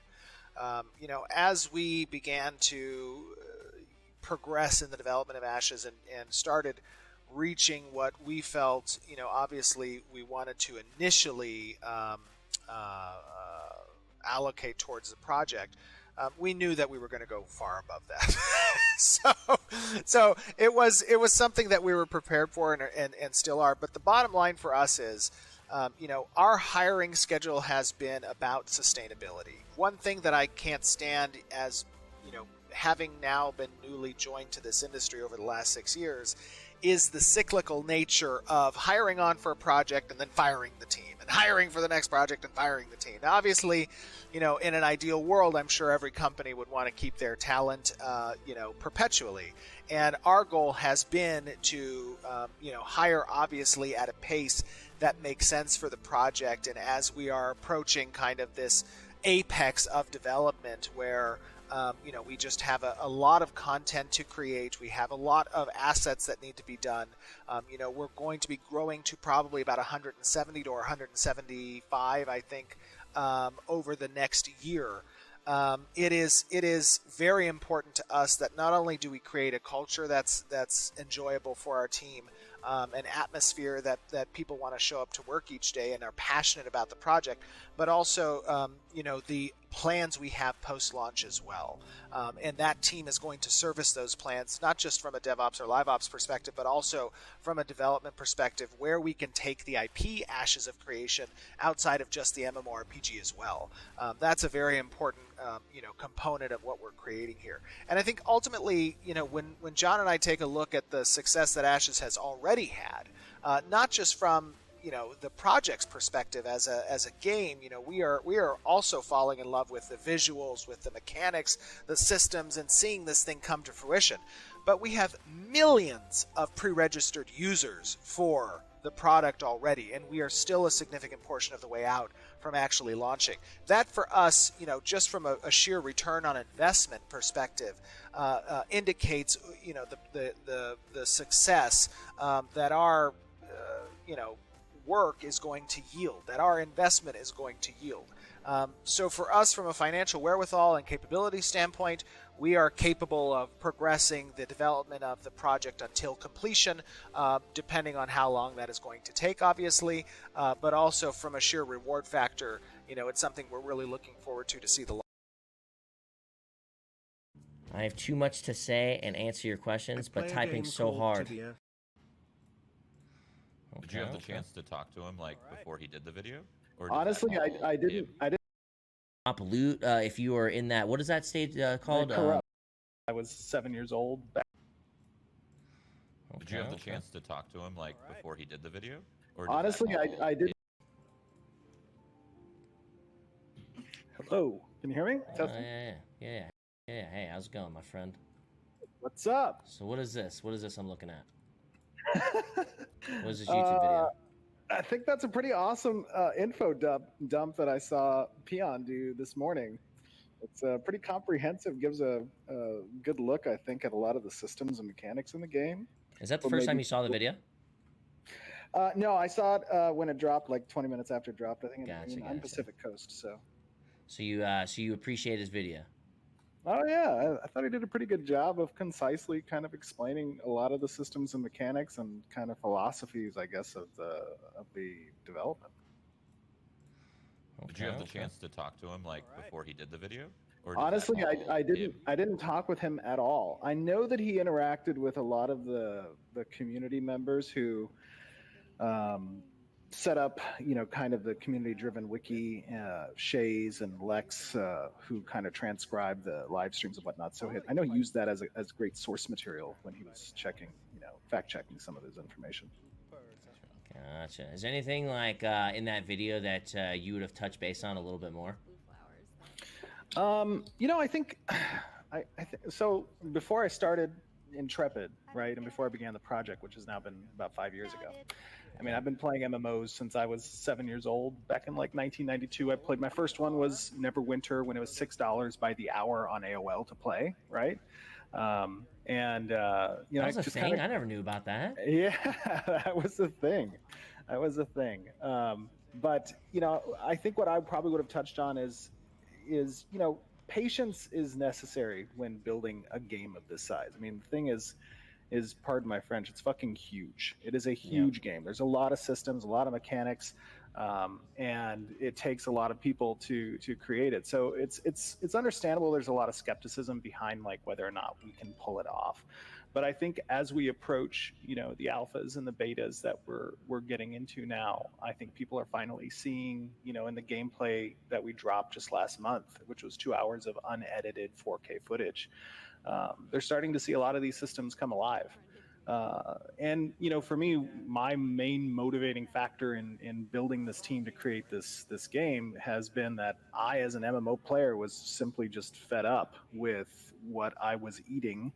As we began to progress in the development of Ashes and started reaching what we felt, obviously we wanted to initially allocate towards the project, we knew that we were going to go far above that. so it was something that we were prepared for and still are. But the bottom line for us is, our hiring schedule has been about sustainability. One thing that I can't stand, as having now been newly joined to this industry over the last 6 years, is the cyclical nature of hiring on for a project and then firing the team, and hiring for the next project and firing the team. Now, obviously, in an ideal world, I'm sure every company would want to keep their talent, perpetually. And our goal has been to, hire obviously at a pace that makes sense for the project. And as we are approaching kind of this apex of development where we just have a lot of content to create. We have a lot of assets that need to be done. We're going to be growing to probably about 170 to 175, I think, over the next year. It is very important to us that not only do we create a culture that's enjoyable for our team, an atmosphere that people want to show up to work each day and are passionate about the project, but also the plans we have post-launch as well. And that team is going to service those plans, not just from a DevOps or LiveOps perspective, but also from a development perspective, where we can take the IP Ashes of Creation outside of just the MMORPG as well. That's a very important component of what we're creating here. And I think ultimately, when John and I take a look at the success that Ashes has already had, not just from the project's perspective as a game, we are also falling in love with the visuals, with the mechanics, the systems, and seeing this thing come to fruition. But we have millions of pre-registered users for the product already, and we are still a significant portion of the way out from actually launching. That for us, just from a sheer return on investment perspective, indicates the success that our work is going to yield, that our investment is going to yield. So for us, from a financial wherewithal and capability standpoint, we are capable of progressing the development of the project until completion, depending on how long that is going to take, obviously, but also from a sheer reward factor, it's something we're really looking forward to see the I have too much to say and answer your questions, but typing so hard. Did you have the chance to talk to him like before he did the video? Or honestly, I didn't. Drop loot if you are in that. What is that stage called? Corrupt. I was 7 years old. Did you have the chance to talk to him like before he did the video? Or honestly, I didn't. Hello, can you hear me? Yeah. Hey, how's it going, my friend? What's up? So what is this? What is this I'm looking at? What is this YouTube video? I think that's a pretty awesome info dump that I saw Peon do this morning. It's pretty comprehensive, gives a good look, I think, at a lot of the systems and mechanics in the game. Is that the first time you saw the video? No, I saw it when it dropped, like 20 minutes after it dropped. I think I'm Pacific Coast, so. So you appreciate his video? Oh yeah, I thought he did a pretty good job of concisely kind of explaining a lot of the systems and mechanics and kind of philosophies, I guess, of the development. Did you have the chance to talk to him like before he did the video? Or honestly, I didn't talk with him at all. I know that he interacted with a lot of the community members who set up, kind of the community-driven wiki, Shays and Lex, who kind of transcribe the live streams and whatnot. So I know he used that as great source material when he was checking, fact-checking some of his information. Gotcha. Is there anything like in that video that you would have touched base on a little bit more? I think, so before I started Intrepid, right, and before I began the project, which has now been about 5 years ago, I mean, I've been playing MMOs since I was 7 years old. Back in like 1992, I played, my first one was Neverwinter when it was $6 by the hour on AOL to play, right? That was a thing. I never knew about that. Yeah, that was the thing. But I think what I probably would have touched on is patience is necessary when building a game of this size. I mean, the thing is pardon my French, it's fucking huge. It is a huge game. There's a lot of systems, a lot of mechanics, and it takes a lot of people to create it. So it's understandable. There's a lot of skepticism behind like whether or not we can pull it off. But I think as we approach, the alphas and the betas that we're getting into now, I think people are finally seeing, in the gameplay that we dropped just last month, which was 2 hours of unedited 4K footage. They're starting to see a lot of these systems come alive. And for me, my main motivating factor in building this team to create this game has been that I, as an MMO player, was simply just fed up with what I was eating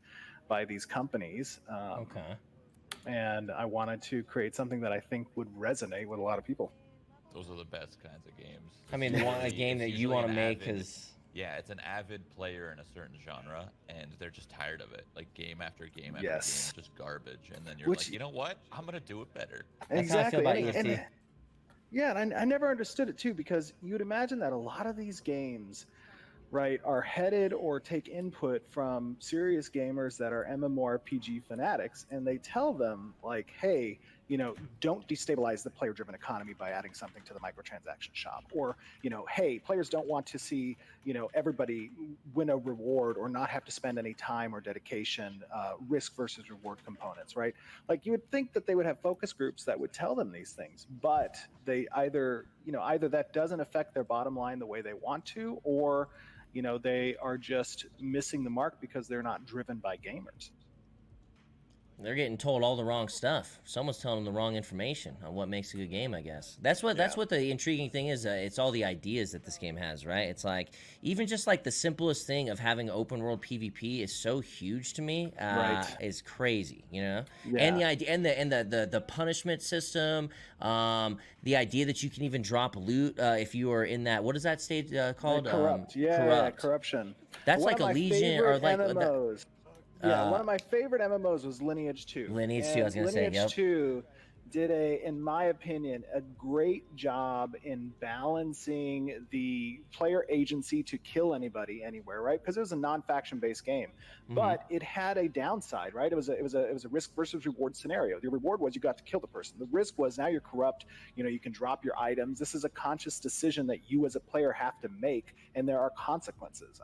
by these companies. And I wanted to create something that I think would resonate with a lot of people. Those are the best kinds of games. I mean, a game that you want to make is... Yeah, it's an avid player in a certain genre, and they're just tired of it. Like game after game after game, just garbage. And then you're like, you know what? I'm gonna do it better. Exactly. And I never understood it too, because you'd imagine that a lot of these games, right, are headed or take input from serious gamers that are MMORPG fanatics, and they tell them like, hey, don't destabilize the player-driven economy by adding something to the microtransaction shop, or hey, players don't want to see everybody win a reward or not have to spend any time or dedication, risk versus reward components, right? Like, you would think that they would have focus groups that would tell them these things, but they either that doesn't affect their bottom line the way they want to, or they are just missing the mark because they're not driven by gamers. They're getting told all the wrong stuff. Someone's telling them the wrong information on what makes a good game, I guess. That's what the intriguing thing is. It's all the ideas that this game has, right? It's like, even just like the simplest thing of having open world PvP is so huge to me. Is crazy, And the idea and the punishment system, the idea that you can even drop loot if you are in that, what is that stage called? Corrupt. Corrupt. Corruption. That's like a Legion or like MMOs. One of my favorite MMOs was Lineage 2. Lineage 2, I was going to say, Lineage 2 did in my opinion, a great job in balancing the player agency to kill anybody anywhere, right? Because it was a non-faction based game, but it had a downside, right? It was a risk versus reward scenario. The reward was you got to kill the person. The risk was now you're corrupt. You can drop your items. This is a conscious decision that you as a player have to make, and there are consequences.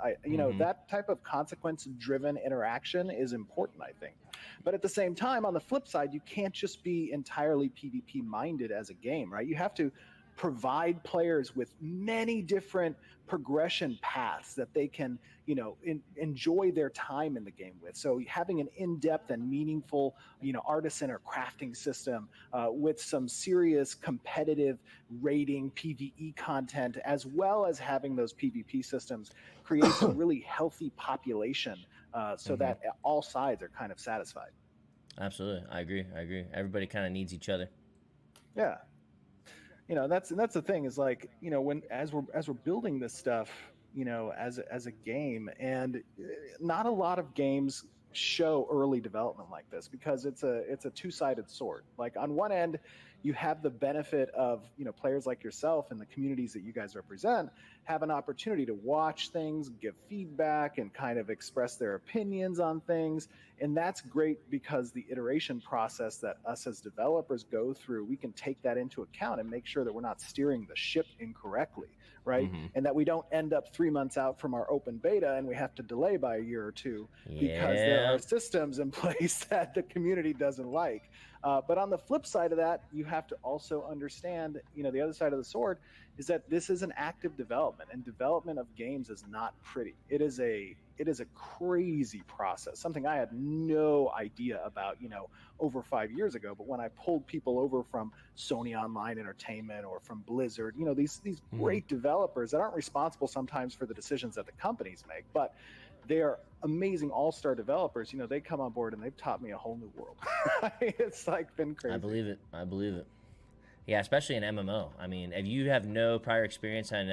That type of consequence-driven interaction is important, I think. But at the same time, on the flip side, you can't just be entirely PvP minded as a game, right? You have to provide players with many different progression paths that they can, enjoy their time in the game with. So having an in-depth and meaningful, artisan or crafting system with some serious competitive rating PvE content, as well as having those PvP systems, creates a really healthy population so that all sides are kind of satisfied. Absolutely, I agree. Everybody kind of needs each other. Yeah. That's the thing is like, when as we're building this stuff, as a game, and not a lot of games show early development like this, because it's a two-sided sword. Like on one end, you have the benefit of, players like yourself and the communities that you guys represent have an opportunity to watch things, give feedback, and kind of express their opinions on things. And that's great because the iteration process that us as developers go through, we can take that into account and make sure that we're not steering the ship incorrectly, right? And that we don't end up 3 months out from our open beta and we have to delay by a year or two because there are systems in place that the community doesn't like. But on the flip side of that, you have to also understand, the other side of the sword is that this is an active development, and development of games is not pretty. It is a crazy process, something I had no idea about, over 5 years ago. But when I pulled people over from Sony Online Entertainment or from Blizzard, these great developers that aren't responsible sometimes for the decisions that the companies make, but they are amazing all-star developers. They come on board and they've taught me a whole new world. It's like been crazy. I believe it. Yeah, especially in MMO. I mean, if you have no prior experience on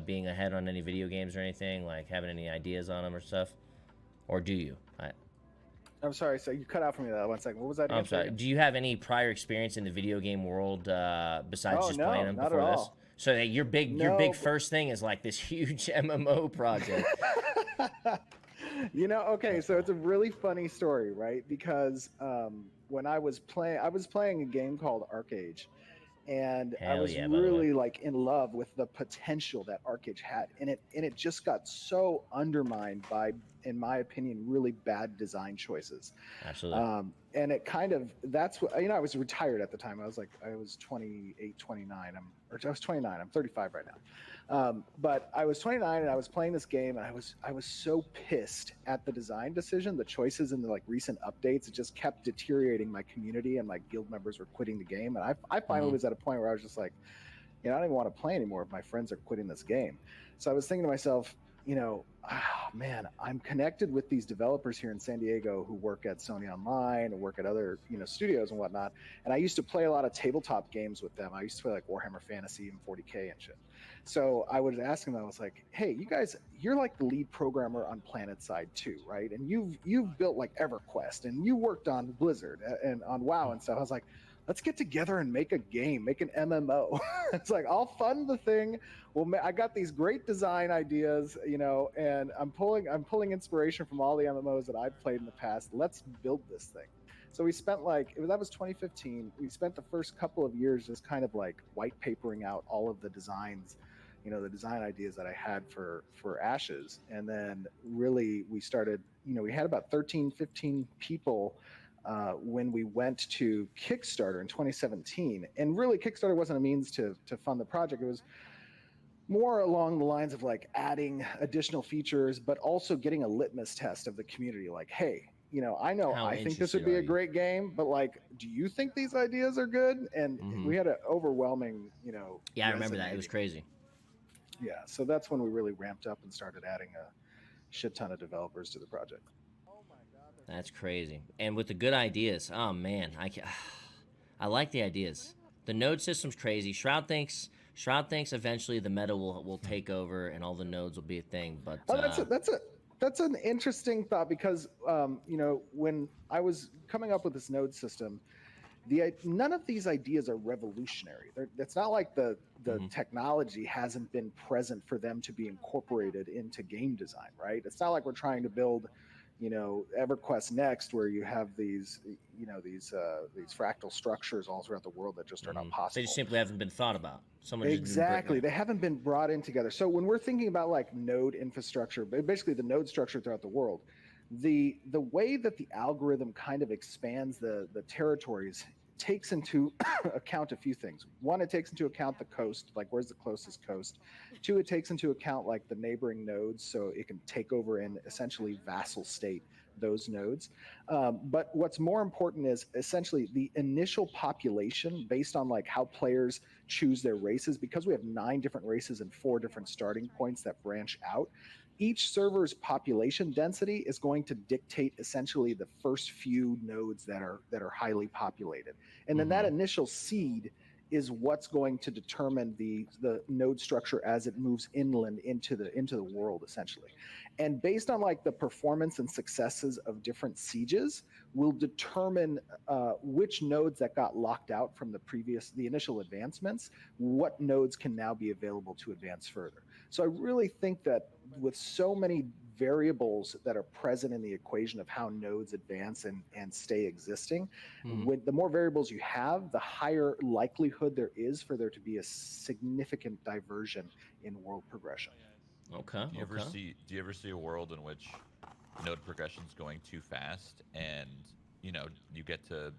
being ahead on any video games or anything, like having any ideas on them or stuff, or do you? I'm sorry, so you cut out for me that 1 second. What was that again? I'm sorry. Do you have any prior experience in the video game world besides just playing them before this? So your big first thing is like this huge MMO project. Okay, so it's a really funny story, right? Because when I was playing a game called ArcAge, and I was really like in love with the potential that ArcAge had, and it just got so undermined by, in my opinion, really bad design choices. Absolutely. And it kind of, that's what, I was retired at the time. I was 28, 29. I was 29. I'm 35 right now. But I was 29 and I was playing this game, and I was so pissed at the design decision, the choices in the recent updates. It just kept deteriorating my community, and my guild members were quitting the game. And I finally was at a point where I was just like, I don't even want to play anymore if my friends are quitting this game. So I was thinking to myself, man, I'm connected with these developers here in San Diego who work at Sony Online and work at other, studios and whatnot. And I used to play a lot of tabletop games with them. I used to play like Warhammer Fantasy and 40K and shit. So I was asking them, I was like, hey, you guys, you're like the lead programmer on PlanetSide 2, right? And you've built like EverQuest, and you worked on Blizzard and on WoW and stuff. I was like, let's get together and make a game, make an MMO. It's like, I'll fund the thing. Well, I got these great design ideas, and I'm pulling inspiration from all the MMOs that I've played in the past. Let's build this thing. So we spent that was 2015. We spent the first couple of years just kind of like white papering out all of the designs, the design ideas that I had for Ashes. And then really we started, we had about 15 people when we went to Kickstarter in 2017. And really Kickstarter wasn't a means to fund the project. It was more along the lines of like adding additional features, but also getting a litmus test of the community. Like, hey, I think this would be a great game, but like, do you think these ideas are good? And we had an overwhelming, Yeah, I remember that. It was crazy. Yeah, so that's when we really ramped up and started adding a shit ton of developers to the project. That's crazy. And with the good ideas, oh man, I like the ideas. The node system's crazy. Shroud thinks eventually the meta will take over and all the nodes will be a thing. But that's an interesting thought, because when I was coming up with this node system, None of these ideas are revolutionary. It's not like the technology hasn't been present for them to be incorporated into game design, right? It's not like we're trying to build, EverQuest Next, where you have these fractal structures all throughout the world that just are not possible. They just simply haven't been thought about. Exactly. They haven't been brought in together. So when we're thinking about like node infrastructure, basically the node structure throughout the world, the way that the algorithm kind of expands the territories takes into account a few things. One, it takes into account the coast, like where's the closest coast. Two, it takes into account like the neighboring nodes, so it can take over and essentially vassal state those nodes. But what's more important is essentially the initial population based on like how players choose their races, because we have 9 different races and 4 different starting points that branch out. Each server's population density is going to dictate essentially the first few nodes that are highly populated. And then that initial seed is what's going to determine the node structure as it moves inland into the world, essentially. And based on like the performance and successes of different sieges will determine which nodes that got locked out from the initial advancements, what nodes can now be available to advance further. So I really think that with so many variables that are present in the equation of how nodes advance and stay existing, with the more variables you have, the higher likelihood there is for there to be a significant diversion in world progression. Okay. Do you ever see a world in which node progression is going too fast, and you get to,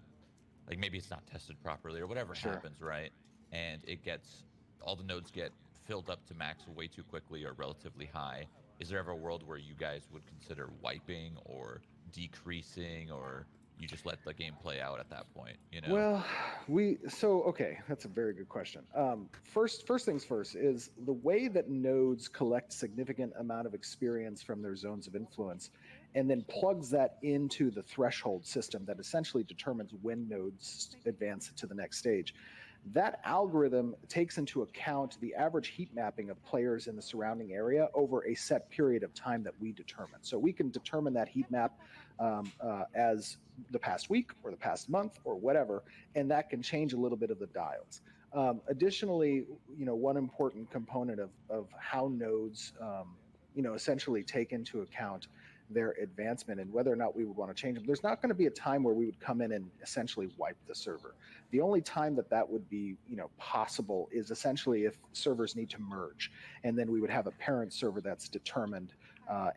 like, maybe it's not tested properly or whatever happens, right? And all the nodes get filled up to max way too quickly or relatively high. Is there ever a world where you guys would consider wiping or decreasing, or you just let the game play out at that point? Well, okay, that's a very good question. First things first is the way that nodes collect significant amount of experience from their zones of influence and then plugs that into the threshold system that essentially determines when nodes advance to the next stage. That algorithm takes into account the average heat mapping of players in the surrounding area over a set period of time that we determine. So we can determine that heat map as the past week or the past month or whatever, and that can change a little bit of the dials. Additionally, one important component of how nodes, essentially take into account their advancement and whether or not we would want to change them. There's not going to be a time where we would come in and essentially wipe the server. The only time that would be, possible is essentially if servers need to merge, and then we would have a parent server that's determined,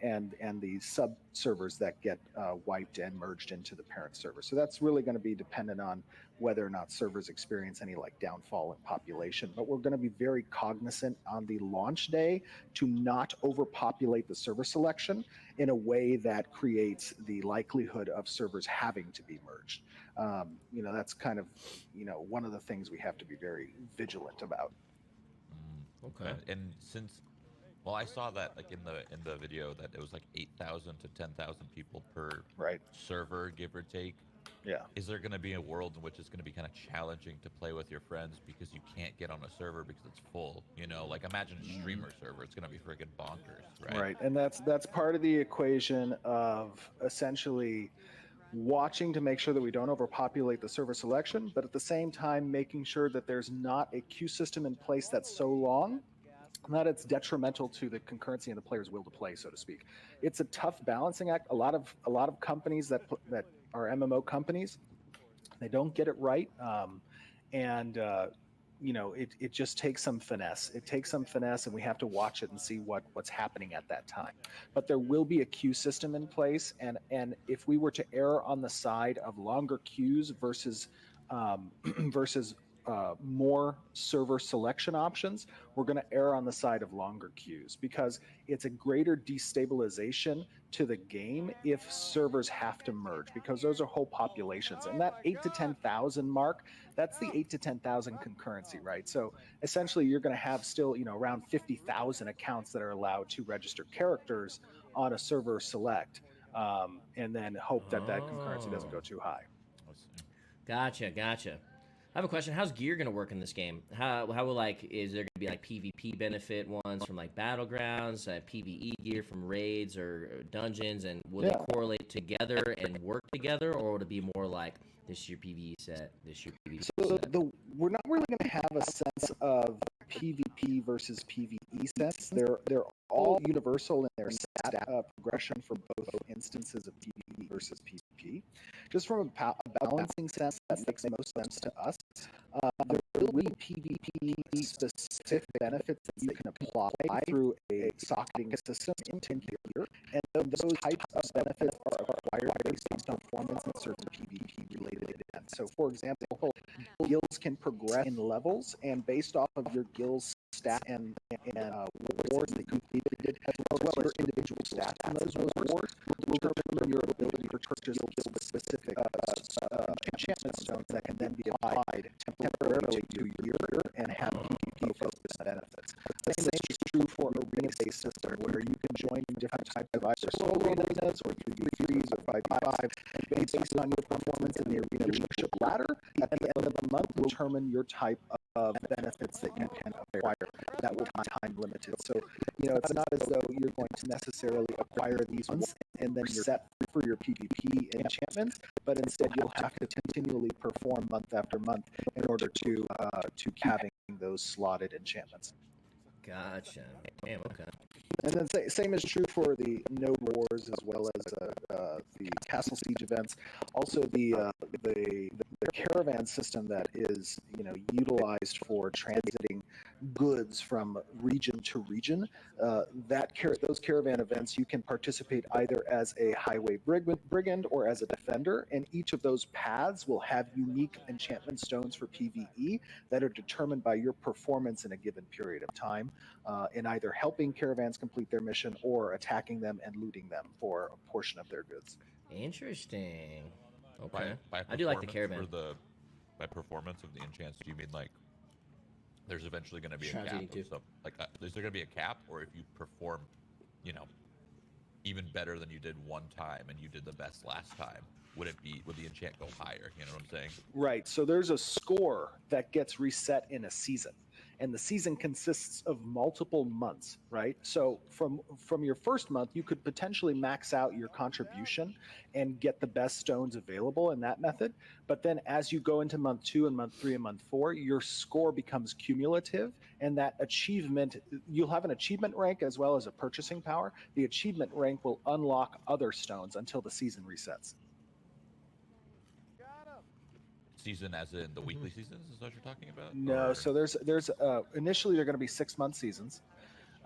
and the sub servers that get wiped and merged into the parent server. So that's really going to be dependent on whether or not servers experience any like downfall in population. But we're going to be very cognizant on the launch day to not overpopulate the server selection in a way that creates the likelihood of servers having to be merged. That's kind of, one of the things we have to be very vigilant about. Okay. And I saw that like in the video that it was like 8,000 to 10,000 people per server, give or take. Yeah. Is there going to be a world in which it's going to be kind of challenging to play with your friends because you can't get on a server because it's full? Like imagine a streamer server, it's going to be friggin' bonkers, right? Right, and that's part of the equation of essentially watching to make sure that we don't overpopulate the server selection, but at the same time making sure that there's not a queue system in place that's so long that it's detrimental to the concurrency and the player's will to play, so to speak. It's a tough balancing act. A lot of companies that are MMO companies, they don't get it right, it just takes some finesse. It takes some finesse, and we have to watch it and see what's happening at that time. But there will be a queue system in place, and if we were to err on the side of longer queues versus more server selection options, we're going to err on the side of longer queues because it's a greater destabilization to the game if servers have to merge, because those are whole populations. And that 8 to 10,000 mark, that's the 8 to 10,000 concurrency, right? So essentially you're going to have still, around 50,000 accounts that are allowed to register characters on a server select, and then hope that concurrency doesn't go too high. Gotcha. I have a question. How's gear gonna work in this game? How will like is there gonna be like PvP benefit ones from like battlegrounds, PvE gear from raids or dungeons, and will they correlate together and work together, or would it be more like this is your PvE set, this is your PvE set? We're not really going to have a sense of PvP versus PvE sets. They're all universal in their stat progression for both instances of PvE versus PvP. Just from a balancing sense, that makes most sense to us. There will be PvP specific benefits that you can apply through a socketing system in here, and those types of benefits are acquired based on performance in certain PvP related events. So, for example, guilds can progress in levels, and based off of your guild's stat and rewards that you completed, as well as your individual stats in those rewards, will determine your ability to purchase guild-specific enchantment stones that can then be applied temporarily to your gear and have PvP-focused benefits. The same is true for arena-based system, where you can join different types of either solo arenas or 3v3s or 5v5, and based on your performance in the arena leadership ladder, at the end of the month will determine your type of benefits that you can acquire. That will be time limited. So, it's not as though you're going to necessarily acquire these ones and then you're set for your PvP enchantments, but instead you'll have to continually perform month after month in order to having those slotted enchantments. Gotcha. Damn. Okay. And then same is true for the node wars as well as the castle siege events. Also, the caravan system that is utilized for transiting goods from region to region. Those caravan events, you can participate either as a highway brigand or as a defender, and each of those paths will have unique enchantment stones for PvE that are determined by your performance in a given period of time, in either helping caravans complete their mission or attacking them and looting them for a portion of their goods. Interesting. Okay. By I do like the caravan. By performance of the enchants, do you mean like there's eventually going to be a Sure, cap of stuff? Like, is there going to be a cap, or if you perform, even better than you did one time and you did the best last time, would the enchant go higher? You know what I'm saying? Right. So there's a score that gets reset in a season, and the season consists of multiple months, right? So from your first month, you could potentially max out your contribution and get the best stones available in that method. But then as you go into month 2 and month 3 and month 4, your score becomes cumulative, and that achievement, you'll have an achievement rank as well as a purchasing power. The achievement rank will unlock other stones until the season resets. Season as in the weekly seasons is what you're talking about? No, so there's initially they're going to be 6-month seasons,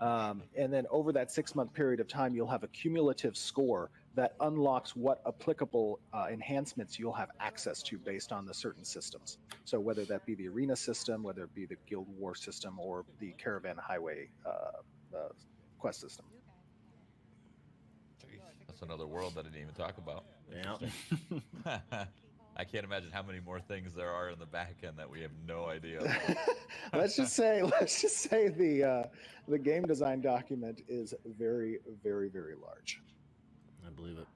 and then over that 6-month period of time, you'll have a cumulative score that unlocks what applicable enhancements you'll have access to based on the certain systems. So whether that be the arena system, whether it be the guild war system, or the caravan highway quest system. Jeez, that's another world that I didn't even talk about. Yeah. I can't imagine how many more things there are in the back end that we have no idea about. let's just say the game design document is very, very, very large. I believe it.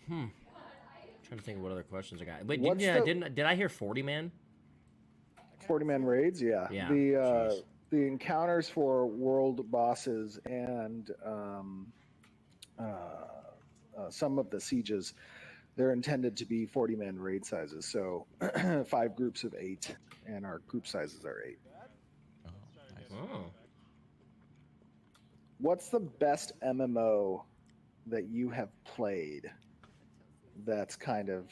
Trying to think of what other questions I got. Wait, did I hear 40 man? 40-man raids, yeah. Yeah. The encounters for world bosses and some of the sieges, they're intended to be 40-man raid sizes. So 5 groups of 8, and our group sizes are 8. Oh, nice. Oh. What's the best MMO that you have played that's kind of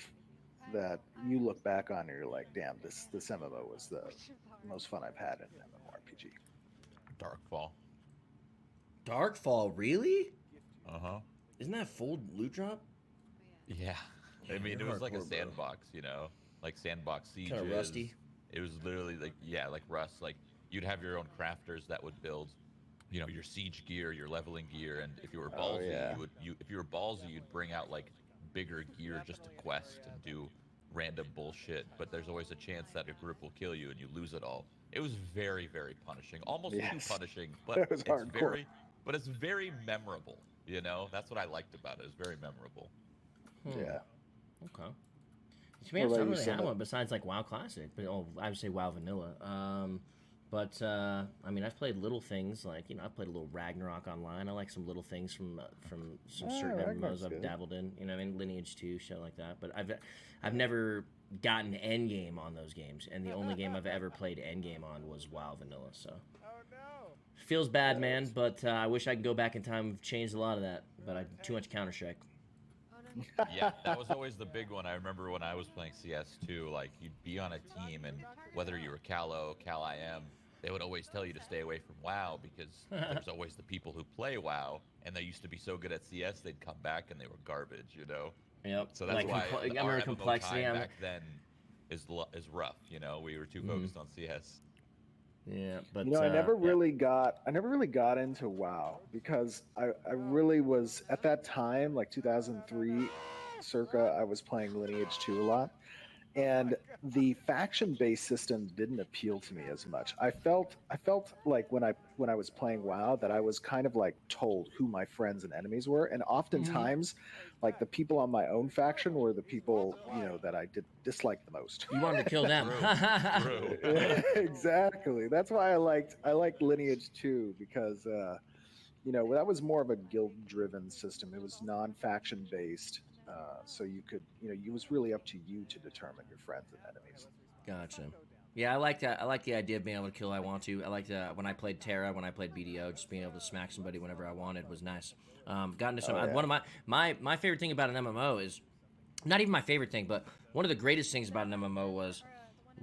that you look back on and you're like, damn, this MMO was the most fun I've had in an MMORPG? Darkfall. Darkfall, really? Uh-huh. Isn't that full loot drop? Yeah. I mean, it was like a sandbox, like sandbox sieges. Kind of rusty. It was literally like Rust. Like, you'd have your own crafters that would build, your siege gear, your leveling gear, and if you were ballsy, you'd bring out like bigger gear just to quest and do random bullshit. But there's always a chance that a group will kill you and you lose it all. It was very, very punishing, almost too punishing, but it's hardcore. it's very memorable. That's what I liked about it. It was very memorable. Yeah. Okay. To be honest, I don't you, really have Summit? one besides like WoW Classic, but I would say WoW Vanilla. I mean, I've played little things like I've played a little Ragnarok online. I like some little things from some certain Ragnarok's MMOs I've good. dabbled in. You know, what I mean, Lineage 2, shit like that. But I've never gotten endgame on those games, and the only game I've ever played endgame on was WoW Vanilla. So feels bad, man. But I wish I could go back in time and change a lot of that. But I too much Counter Strike. Yeah, that was always the big one. I remember when I was playing CS too, like you'd be on a team and whether you were Calo, Cal IM, they would always tell you to stay away from WoW because there's always the people who play WoW and they used to be so good at CS, they'd come back and they were garbage, you know? Yep. So that's Like, why I our remember MMO complexity. time back then is rough, you know? We were too focused on CS. Yeah, but I never really got into WoW because I really was at that time, like 2003 circa, I was playing Lineage 2 a lot. And the faction-based system didn't appeal to me as much. I felt like when I was playing WoW that I was kind of like told who my friends and enemies were, and oftentimes, like the people on my own faction were the people that I did dislike the most. you wanted to kill them. True. Exactly. That's why I liked Lineage 2 because that was more of a guild-driven system. It was non-faction based. So you could, it was really up to you to determine your friends and enemies. Gotcha. Yeah, I like that. I like the idea of being able to kill who I want to. I liked when I played Terra, when I played BDO, just being able to smack somebody whenever I wanted was nice. Got into some. One of my favorite thing about an MMO is not even my favorite thing, but one of the greatest things about an MMO was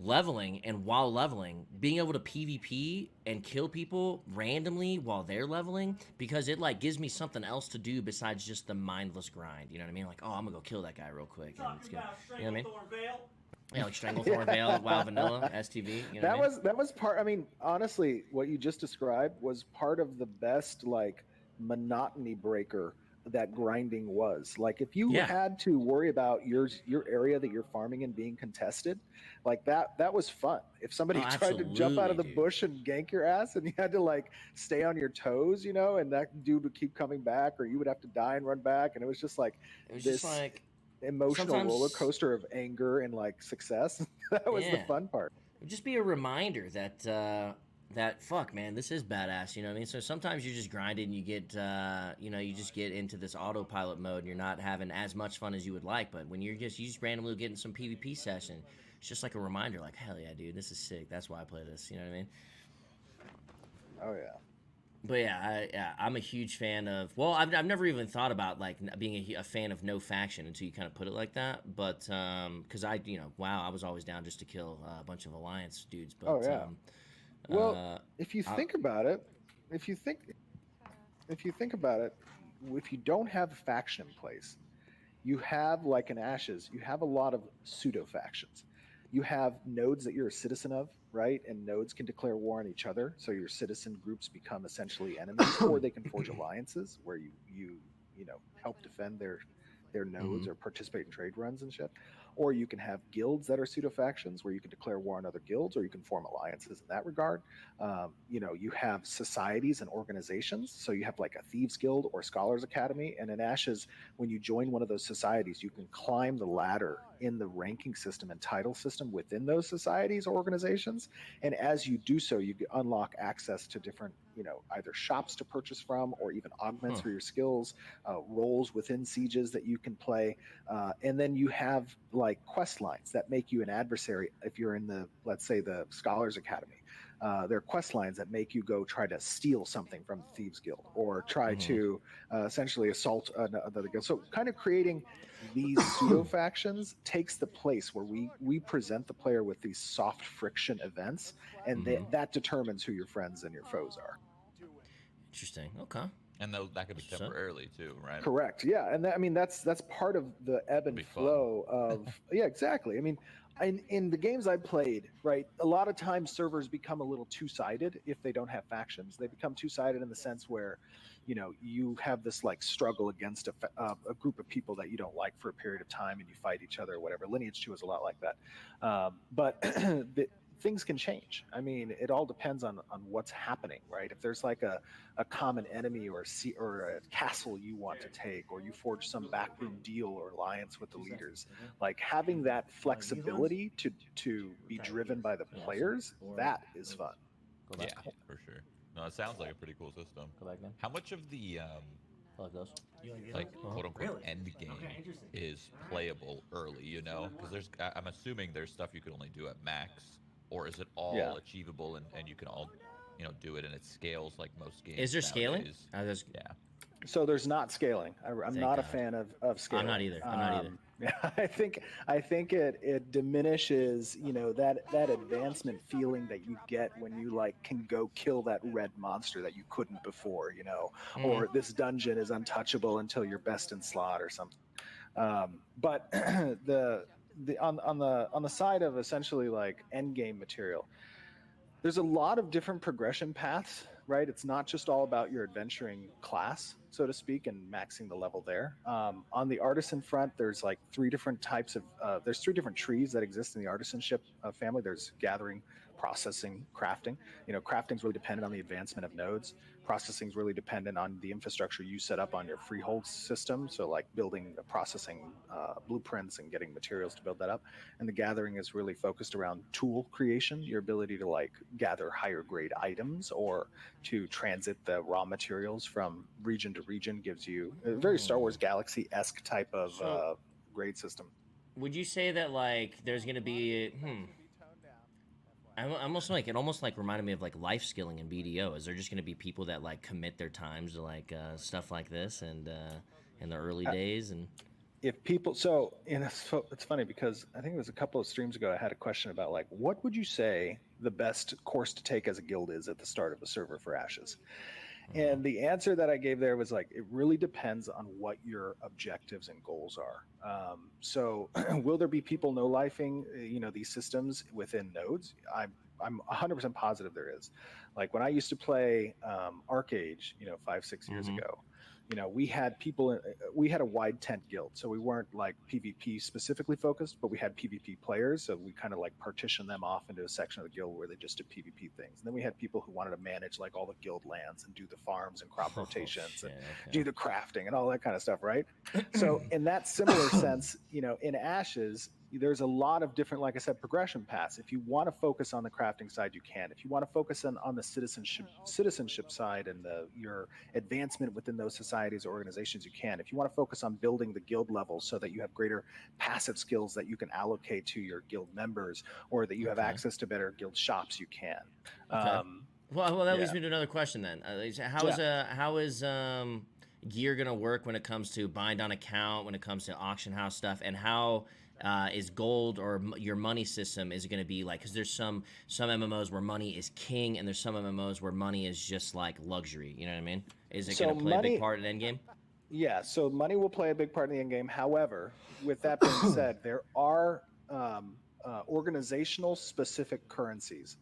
leveling, and while leveling being able to PvP and kill people randomly while they're leveling, because it like gives me something else to do besides just the mindless grind. You know what I mean? Like, oh, I'm gonna go kill that guy real quick, and it's good. You know what I mean? Yeah, like Stranglethorn Vale, WoW Vanilla, STV. You know that was part. I mean, honestly, what you just described was part of the best like monotony breaker that grinding was. Like if you had to worry about your area that you're farming in being contested, like that was fun. If somebody tried to jump out of the bush and gank your ass and you had to like stay on your toes, and that dude would keep coming back, or you would have to die and run back, and it was just like emotional roller coaster of anger and like success. That was the fun part. It would just be a reminder that fuck, man, this is badass. You know what I mean? So sometimes you just grind it and you get you just get into this autopilot mode and you're not having as much fun as you would like. But when you just randomly getting some PvP session, it's just like a reminder, like, hell yeah, dude, this is sick. That's why I play this. You know what I mean? Oh yeah. But yeah, I'm a huge fan of. Well, I've never even thought about like being a fan of no faction until you kind of put it like that. But because I was always down just to kill a bunch of alliance dudes. But well, if you think about it, if you don't have a faction in place, you have like in Ashes, you have a lot of pseudo factions. You have nodes that you're a citizen of, right? And nodes can declare war on each other. So your citizen groups become essentially enemies, or they can forge alliances where you help defend their nodes or participate in trade runs and shit. Or you can have guilds that are pseudo factions where you can declare war on other guilds, or you can form alliances in that regard. You have societies and organizations. So you have like a Thieves Guild or Scholars Academy. And in Ashes, when you join one of those societies, you can climb the ladder in the ranking system and title system within those societies or organizations. And as you do so, you unlock access to different, either shops to purchase from, or even augments for your skills, roles within sieges that you can play. And then you have like quest lines that make you an adversary. If you're in let's say the Scholars Academy, there are quest lines that make you go try to steal something from the Thieves Guild, or try to essentially assault another guild. So kind of creating these pseudo factions takes the place where we present the player with these soft friction events, and that determines who your friends and your foes are. Interesting. Okay. And that could be temporarily too, right? Correct. Yeah, and that's part of the ebb and flow of yeah, exactly. I mean, in the games I played, right, a lot of times servers become a little two-sided if they don't have factions. They become two-sided in the sense where, you have this like struggle against a group of people that you don't like for a period of time, and you fight each other or whatever. Lineage 2 is a lot like that. But things can change. I mean, it all depends on what's happening, right? If there's like a common enemy or a castle you want to take, or you forge some backroom deal or alliance with the leaders, like having that flexibility to be driven by the players, that is fun. Yeah, for sure. No, it sounds like a pretty cool system. How much of the like quote unquote end game is playable early? You know, because I'm assuming there's stuff you can only do at max, or is it all achievable and you can all do it and it scales like most games? Is there scaling? Nowadays? Yeah. So there's not scaling. I'm not a fan of scaling. I'm not either. I'm not either. Yeah, I think it diminishes, that advancement feeling that you get when you like can go kill that red monster that you couldn't before, or this dungeon is untouchable until you're best in slot or something. But on the side of essentially like end game material, there's a lot of different progression paths, right? It's not just all about your adventuring class, so to speak, and maxing the level there. On the artisan front, there's like three different trees that exist in the artisanship family. There's gathering, processing, crafting. Crafting's really dependent on the advancement of nodes. Processing is really dependent on the infrastructure you set up on your freehold system. So like building, processing blueprints and getting materials to build that up. And the gathering is really focused around tool creation, your ability to like gather higher grade items or to transit the raw materials from region to region. Gives you a very Star Wars Galaxy-esque type of grade system. Would you say that like there's going to be it almost like reminded me of like life skilling in BDO. Is there just going to be people that like commit their times to like stuff like this and in the early days? And if people, it's funny because I think it was a couple of streams ago I had a question about like, what would you say the best course to take as a guild is at the start of a server for Ashes? And the answer that I gave there was like, it really depends on what your objectives and goals are. So will there be people no-lifing, these systems within nodes? I'm 100% positive there is. Like when I used to play Arcade, 5-6 years ago, we had we had a wide tent guild. So we weren't like PvP specifically focused, but we had PvP players. So we kind of like partitioned them off into a section of the guild where they just did PvP things. And then we had people who wanted to manage like all the guild lands and do the farms and crop rotations and do the crafting and all that kind of stuff, right? So in that similar sense, in Ashes, there's a lot of different, like I said, progression paths. If you want to focus on the crafting side, you can. If you want to focus on the citizenship side and your advancement within those societies or organizations, you can. If you want to focus on building the guild levels so that you have greater passive skills that you can allocate to your guild members, or that you have access to better guild shops, you can. Well, that leads me to another question then. How is gear going to work when it comes to bind on account, when it comes to auction house stuff, and how is gold or your money system, is it going to be like, because there's some MMOs where money is king and there's some MMOs where money is just like luxury, you know what I mean? Is it going to play a big part in endgame? Yeah, so money will play a big part in the endgame. However, with that being said, there are organizational specific currencies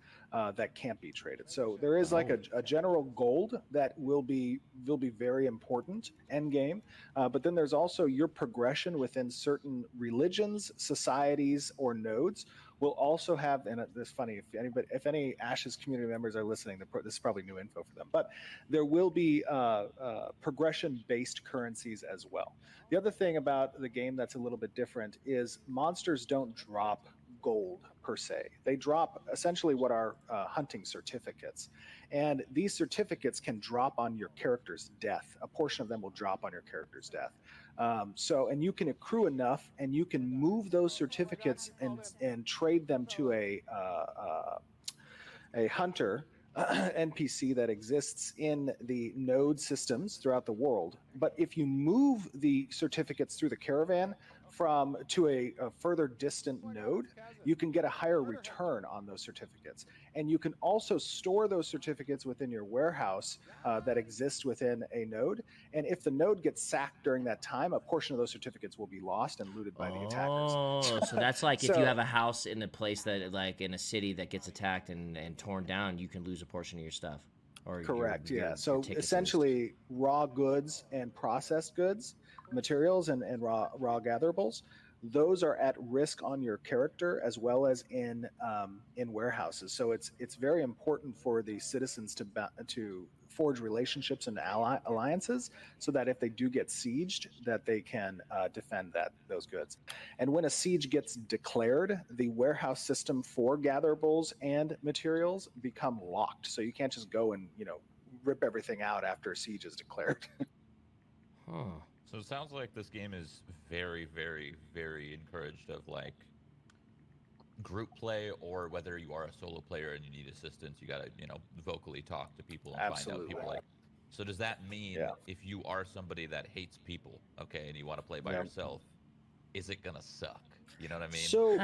that can't be traded. So there is like a general gold that will be very important end game, but then there's also your progression within certain religions, societies, or nodes will also have. And it's funny, if any Ashes community members are listening, this is probably new info for them. But there will be progression-based currencies as well. The other thing about the game that's a little bit different is monsters don't drop gold per se. They drop essentially what are hunting certificates, and these certificates can drop on your character's death. A portion of them will drop on your character's death. And you can accrue enough, and you can move those certificates and trade them to a hunter NPC that exists in the node systems throughout the world. But if you move the certificates through the caravan to a further distant node, you can get a higher return on those certificates. And you can also store those certificates within your warehouse that exists within a node. And if the node gets sacked during that time, a portion of those certificates will be lost and looted by the attackers. Oh, so that's like if you have a house in a place that, like in a city that gets attacked and torn down, you can lose a portion of your stuff. Or correct, yeah. So essentially raw goods and processed goods, materials and raw gatherables those are at risk on your character as well as in warehouses. So it's very important for the citizens to forge relationships and alliances, so that if they do get sieged, that they can defend those goods. And when a siege gets declared, the warehouse system for gatherables and materials become locked. So you can't just go and rip everything out after a siege is declared. Huh. So it sounds like this game is very, very, very encouraged of like group play, or whether you are a solo player and you need assistance, you gotta vocally talk to people and Absolutely. find out people like. So does that mean Yeah. if you are somebody that hates people, okay, and you want to play by Yeah. yourself, is it gonna suck? You know what I mean? So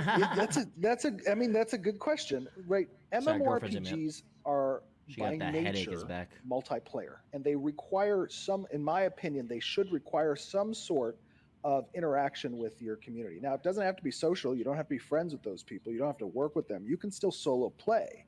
that's a good question, right? Sorry, girlfriend's in, MMORPGs are She by got that headache is nature back. multiplayer, and they require some, in my opinion, they should require some sort of interaction with your community. Now, it doesn't have to be social. You don't have to be friends with those people. You don't have to work with them. You can still solo play,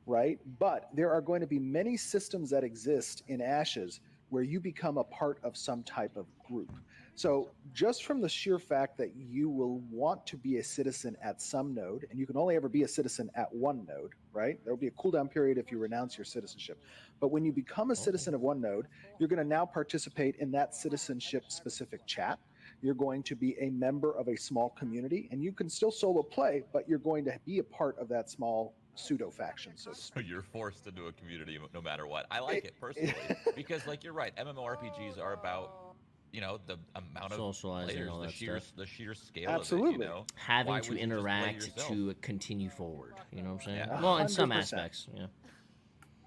right? But there are going to be many systems that exist in Ashes where you become a part of some type of group. So just from the sheer fact that you will want to be a citizen at some node, and you can only ever be a citizen at one node, right? There will be a cooldown period if you renounce your citizenship. But when you become a citizen of one node, you're going to now participate in that citizenship specific chat. You're going to be a member of a small community, and you can still solo play, but you're going to be a part of that small pseudo faction. So you're forced into a community no matter what. I like it personally because, like, you're right. MMORPGs are about the amount of Socializing, players, all that stuff. the sheer scale Absolutely. of it. Having Why to would you just play interact yourself? to continue forward. You know what I'm saying? Yeah. Well, in some 100%. aspects, yeah.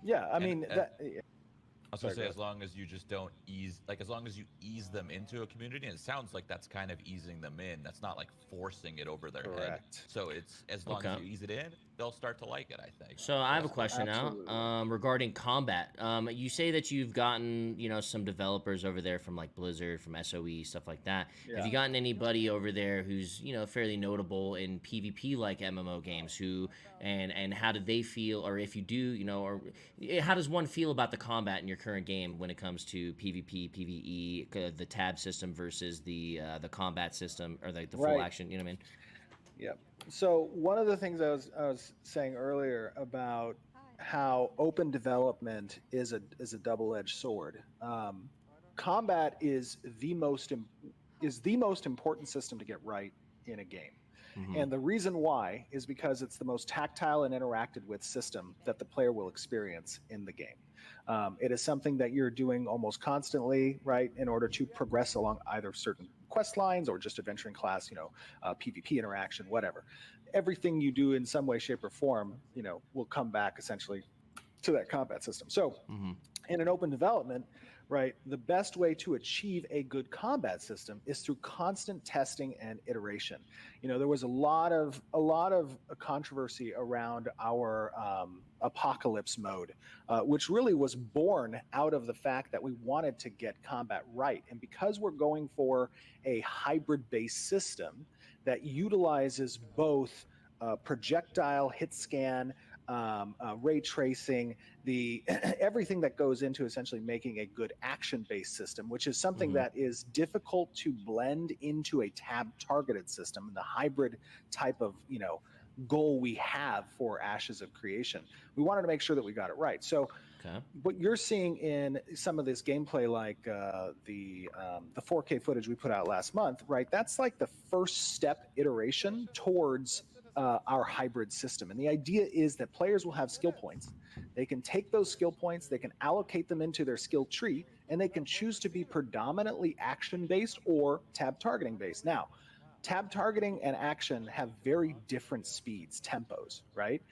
yeah, I mean, And- I was Sorry, gonna say, go as long as you just don't as long as you ease them into a community, and it sounds like that's kind of easing them in. That's not like forcing it over their head. Correct. So it's as long as Okay. you ease it in, they'll start to like it, I think. So I have a question now Absolutely. regarding combat. You say that you've gotten some developers over there from like Blizzard, from SOE, stuff like that. Have you gotten anybody over there who's fairly notable in PvP like MMO games? Who and how do they feel, or if you do, or how does one feel about the combat in your current game when it comes to PvP, PvE, the tab system versus the combat system, or like the full Right. action? You know what I mean? Yep. So one of the things I was saying earlier about how open development is a double-edged sword. Combat is the most important system to get right in a game. And the reason why is because it's the most tactile and interacted with system that the player will experience in the game. It is something that you're doing almost constantly, right, in order to progress along either certain quest lines or just adventuring class, PvP interaction, whatever. Everything you do in some way, shape, or form, will come back essentially to that combat system. So in an open development, right, the best way to achieve a good combat system is through constant testing and iteration. There was a lot of controversy around our apocalypse mode, which really was born out of the fact that we wanted to get combat right. And because we're going for a hybrid-based system that utilizes both projectile, hit scan, ray tracing, the everything that goes into essentially making a good action-based system, which is something that is difficult to blend into a tab-targeted system, the hybrid type of goal we have for Ashes of Creation. We wanted to make sure that we got it right. So what you're seeing in some of this gameplay, like the 4K footage we put out last month, right? That's like the first step iteration towards our hybrid system. And the idea is that players will have skill points. They can take those skill points, they can allocate them into their skill tree, and they can choose to be predominantly action-based or tab targeting based. Now, tab targeting and action have very different speeds, tempos, right?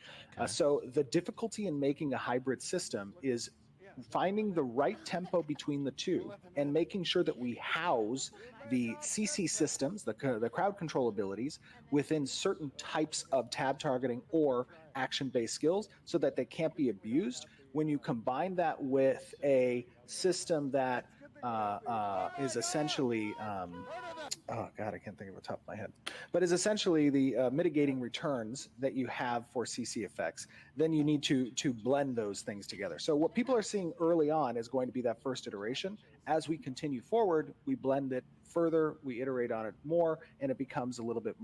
So the difficulty in making a hybrid system is finding the right tempo between the two and making sure that we house the CC systems, the crowd control abilities, within certain types of tab targeting or action-based skills so that they can't be abused. When you combine that with a system that is essentially, oh God, I can't think of the top of my head, but is essentially the mitigating returns that you have for CC effects. Then you need to blend those things together. So what people are seeing early on is going to be that first iteration. As we continue forward, we blend it further, we iterate on it more, and it becomes a little bit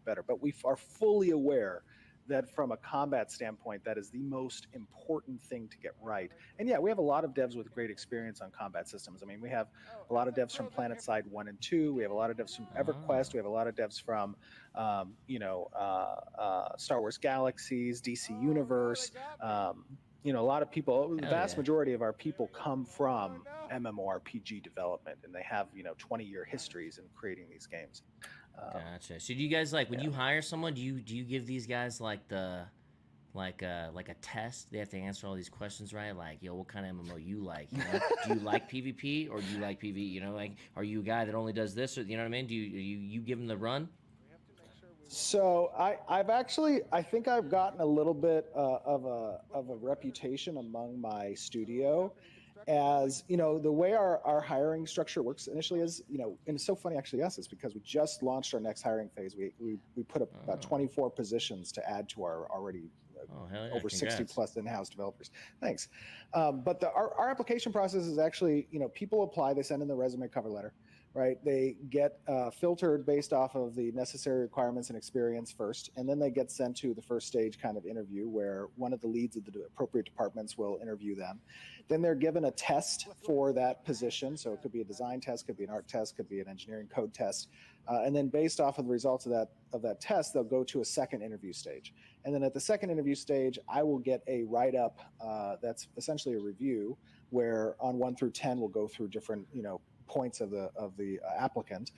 better. But we are fully aware that from a combat standpoint, that is the most important thing to get right. And yeah, we have a lot of devs with great experience on combat systems. I mean, we have a lot of devs from PlanetSide 1 and 2. We have a lot of devs from EverQuest. We have a lot of devs from, Star Wars Galaxies, DC Universe. A lot of people, the vast majority of our people come from MMORPG development, and they have, 20-year histories in creating these games. Gotcha. So do you guys when you hire someone, do you give these guys like a test? They have to answer all these questions, right? Like, yo, what kind of MMO you like? You know? Do you like PvP or do you like PvE? You know, like, are you a guy that only does this, or you know what I mean? Do you give them the run? So I think I've gotten a little bit of a reputation among my studio, as the way our hiring structure works initially is, and it's so funny actually ask this, because we just launched our next hiring phase. We put up about 24 positions to add to our already over 60 plus in-house developers. Thanks. But our application process is actually, people apply, they send in the resume, cover letter, right? They get filtered based off of the necessary requirements and experience first, and then they get sent to the first stage kind of interview, where one of the leads of the appropriate departments will interview them. Then they're given a test for that position. So it could be a design test, could be an art test, could be an engineering code test. And then based off of the results of that test, they'll go to a second interview stage. And then at the second interview stage, I will get a write-up that's essentially a review, where on 1 through 10, we'll go through different, points of the applicant,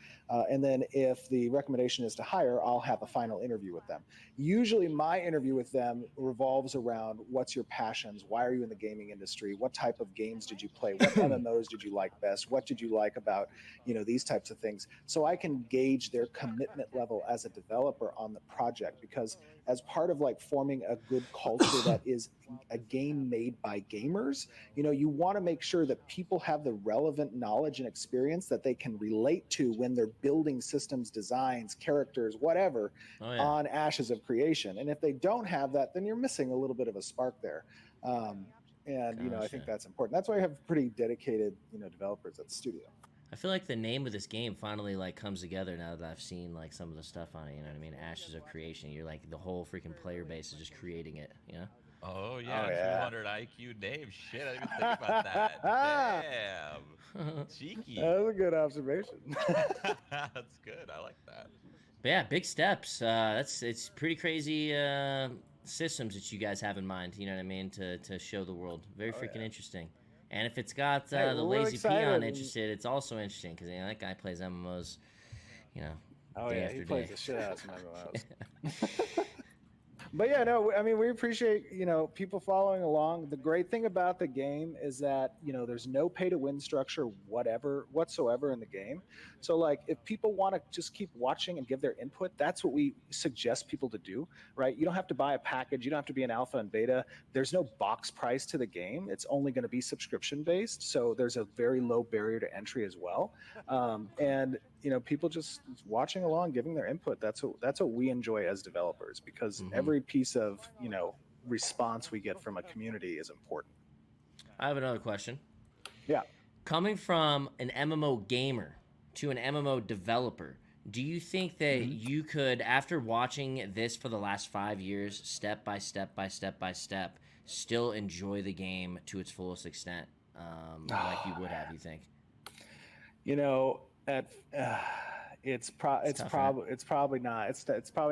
and then if the recommendation is to hire, I'll have a final interview with them. Usually my interview with them revolves around, what's your passions, why are you in the gaming industry, what type of games did you play, what MMOs did you like best, what did you like about these types of things, so I can gauge their commitment level as a developer on the project. Because as part of forming a good culture that is a game made by gamers, you want to make sure that people have the relevant knowledge and experience that they can relate to when they're building systems, designs, characters, whatever, on Ashes of Creation. And if they don't have that, then you're missing a little bit of a spark there. I think that's important. That's why I have pretty dedicated, developers at the studio. I feel like the name of this game finally comes together now that I've seen some of the stuff on it. You know what I mean? Ashes of Creation. You're the whole freaking player base is just creating it. You know? Oh yeah, 200 IQ name. Shit, I didn't even think about that. Damn, cheeky. That was a good observation. That's good. I like that. But yeah, big steps. It's pretty crazy systems that you guys have in mind. You know what I mean? To show the world. Very freaking interesting. And if it's got the lazy peon interested, it's also interesting, because that guy plays MMOs. Day after he plays day. the shit out of some MMOs. But yeah, no, I mean, we appreciate, people following along. The great thing about the game is that, there's no pay to win structure whatsoever in the game. So if people want to just keep watching and give their input, that's what we suggest people to do, right? You don't have to buy a package. You don't have to be an alpha and beta. There's no box price to the game. It's only going to be subscription based. So there's a very low barrier to entry as well. And people just watching along, giving their input. That's what we enjoy as developers, because every piece of, response we get from a community is important. I have another question. Yeah. Coming from an MMO gamer to an MMO developer, do you think that you could, after watching this for the last 5 years, step by step by step by step, still enjoy the game to its fullest extent, like you would have, you think? It's probably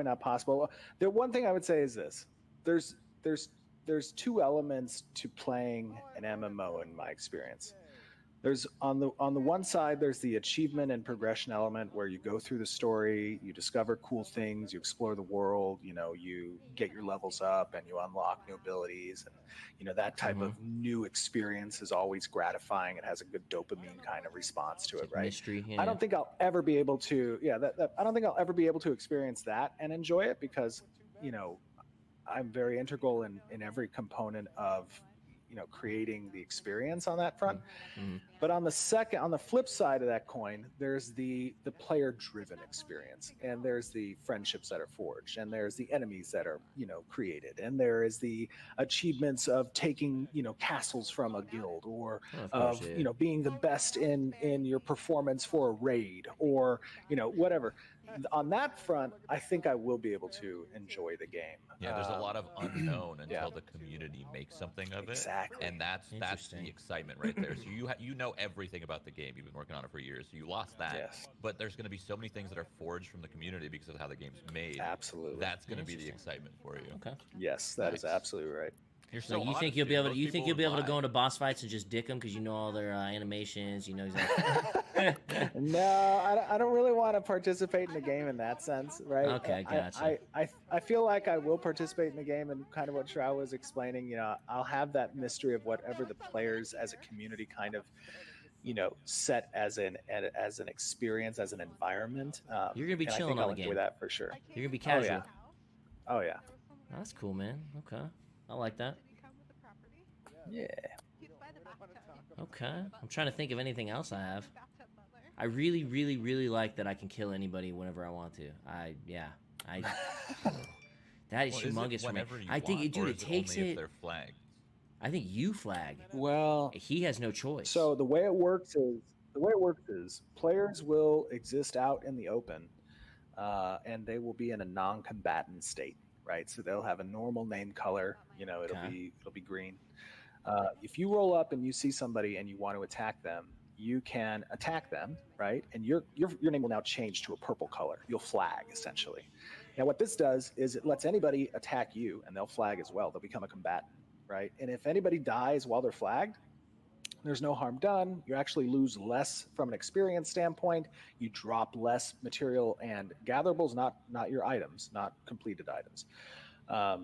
not possible. The one thing I would say is this: there's two elements to playing an MMO in my experience. There's on the one side, there's the achievement and progression element, where you go through the story, you discover cool things, you explore the world, you get your levels up and you unlock new abilities, and that type of new experience is always gratifying. It has a good dopamine kind of response to it, right? Mystery, yeah. I don't think I'll ever be able to, I don't think I'll ever be able to experience that and enjoy it, because, I'm very integral in every component of, creating the experience on that front. But on the flip side of that coin, there's the player-driven experience, and there's the friendships that are forged, and there's the enemies that are created, and there is the achievements of taking castles from a guild, or Of course, yeah. being the best in your performance for a raid, or whatever. On that front, I think I will be able to enjoy the game. Yeah, there's a lot of unknown until the community makes something of it. Exactly. And that's the excitement right there. So you know everything about the game. You've been working on it for years. So you lost that. Yes. But there's going to be so many things that are forged from the community because of how the game's made. Absolutely. That's going to be the excitement for you. Okay. Yes, that is absolutely right. You're so Like, you think you'll be able to go into boss fights and just dick them because you know all their animations, you know exactly. No, I don't really want to participate in the game in that sense, right? Okay, gotcha. I feel like I will participate in the game, and kind of what Shroud was explaining. I'll have that mystery of whatever the players as a community kind of set as an experience, as an environment. You're gonna be and I chilling think on I'll the enjoy game. that for sure. You're gonna be casual. Oh yeah. That's cool, man. Okay, I like that. Yeah. Okay, I'm trying to think of anything else I have. I really, really, really like that I can kill anybody whenever I want to. That is humongous for me. I think, dude, it takes it. They're flagged. I think you flag. Well, He has no choice. so the way it works is players will exist out in the open, and they will be in a non-combatant state, right? So they'll have a normal name color. It'll be green. If you roll up and you see somebody and you want to attack them, you can attack them, right? And your name will now change to a purple color. You'll flag, essentially. Now, what this does is it lets anybody attack you, and they'll flag as well. They'll become a combatant, right? And if anybody dies while they're flagged, there's no harm done. You actually lose less from an experience standpoint. You drop less material and gatherables, not your items, not completed items.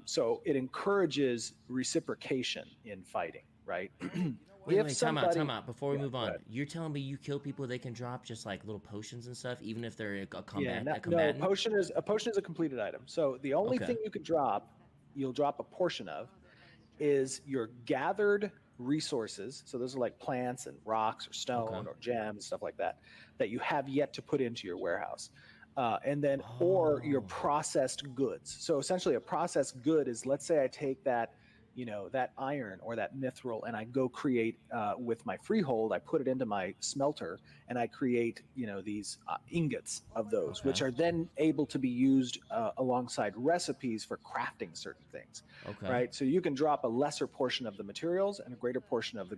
So it encourages reciprocation in fighting, right? Wait, time out. Before we move on, you're telling me you kill people, they can drop just like little potions and stuff, even if they're a combatant? No, a potion is a completed item. So the only thing you can drop, you'll drop a portion of, is your gathered resources. So those are like plants and rocks or stone or gems, stuff like that you have yet to put into your warehouse. And then, or your processed goods. So essentially a processed good is, let's say I take that iron or that mithril, and I go create with my freehold, I put it into my smelter, and I create these ingots of those, which are then able to be used alongside recipes for crafting certain things. Right? So you can drop a lesser portion of the materials and a greater portion of the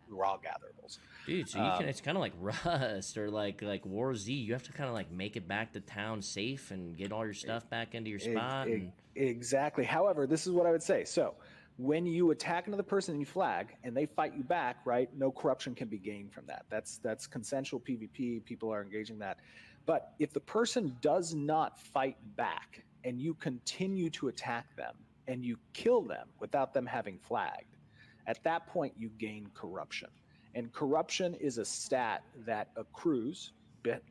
raw gatherables. Dude, so you can, it's kind of like Rust or like War Z. You have to kind of like make it back to town safe and get all your stuff back into your spot. Exactly. However, this is what I would say. So when you attack another person and you flag and they fight you back, right, no corruption can be gained from that. That's consensual PvP. People are engaging that. But if the person does not fight back and you continue to attack them and you kill them without them having flagged, at that point you gain corruption. And corruption is a stat that accrues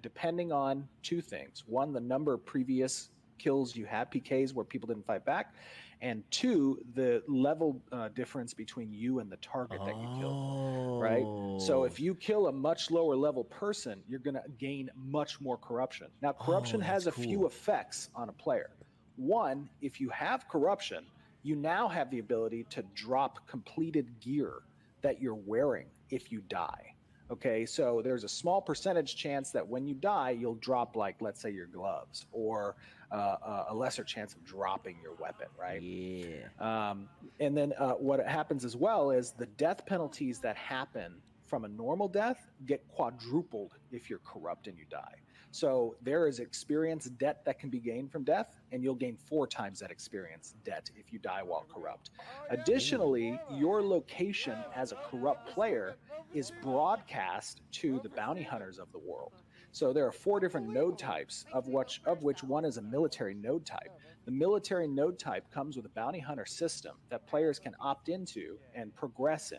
depending on two things. One, the number of previous kills you had, PKs where people didn't fight back, and two, the level difference between you and the target that you killed, right? So if you kill a much lower level person, you're going to gain much more corruption. Now, corruption has a few effects on a player. One, if you have corruption, you now have the ability to drop completed gear that you're wearing if you die. Okay, so there's a small percentage chance that when you die, you'll drop, like, let's say your gloves, or a lesser chance of dropping your weapon, right? Yeah. And then what happens as well is the death penalties that happen from a normal death get quadrupled if you're corrupt and you die. So there is experience debt that can be gained from death, and you'll gain 4 times that experience debt if you die while corrupt. Additionally, your location as a corrupt player is broadcast to the bounty hunters of the world. So there are 4 different node types, of which one is a military node type. The military node type comes with a bounty hunter system that players can opt into and progress in.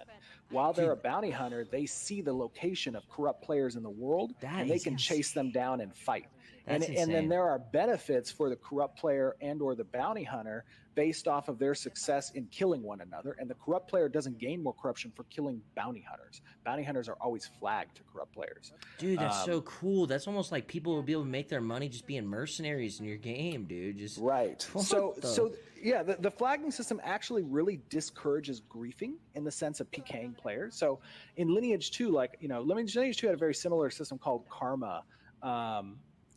While they're a bounty hunter, they see the location of corrupt players in the world, and they can chase them down and fight. That's And then insane. there are benefits for the corrupt player and or the bounty hunter based off of their success in killing one another. And the corrupt player doesn't gain more corruption for killing bounty hunters. Bounty hunters are always flagged to corrupt players. Dude, that's so cool. That's almost like people will be able to make their money just being mercenaries in your game, dude. Just right. So yeah, the flagging system actually really discourages griefing in the sense of PKing players. So in Lineage 2, like, you know, Lineage 2 had a very similar system called Karma.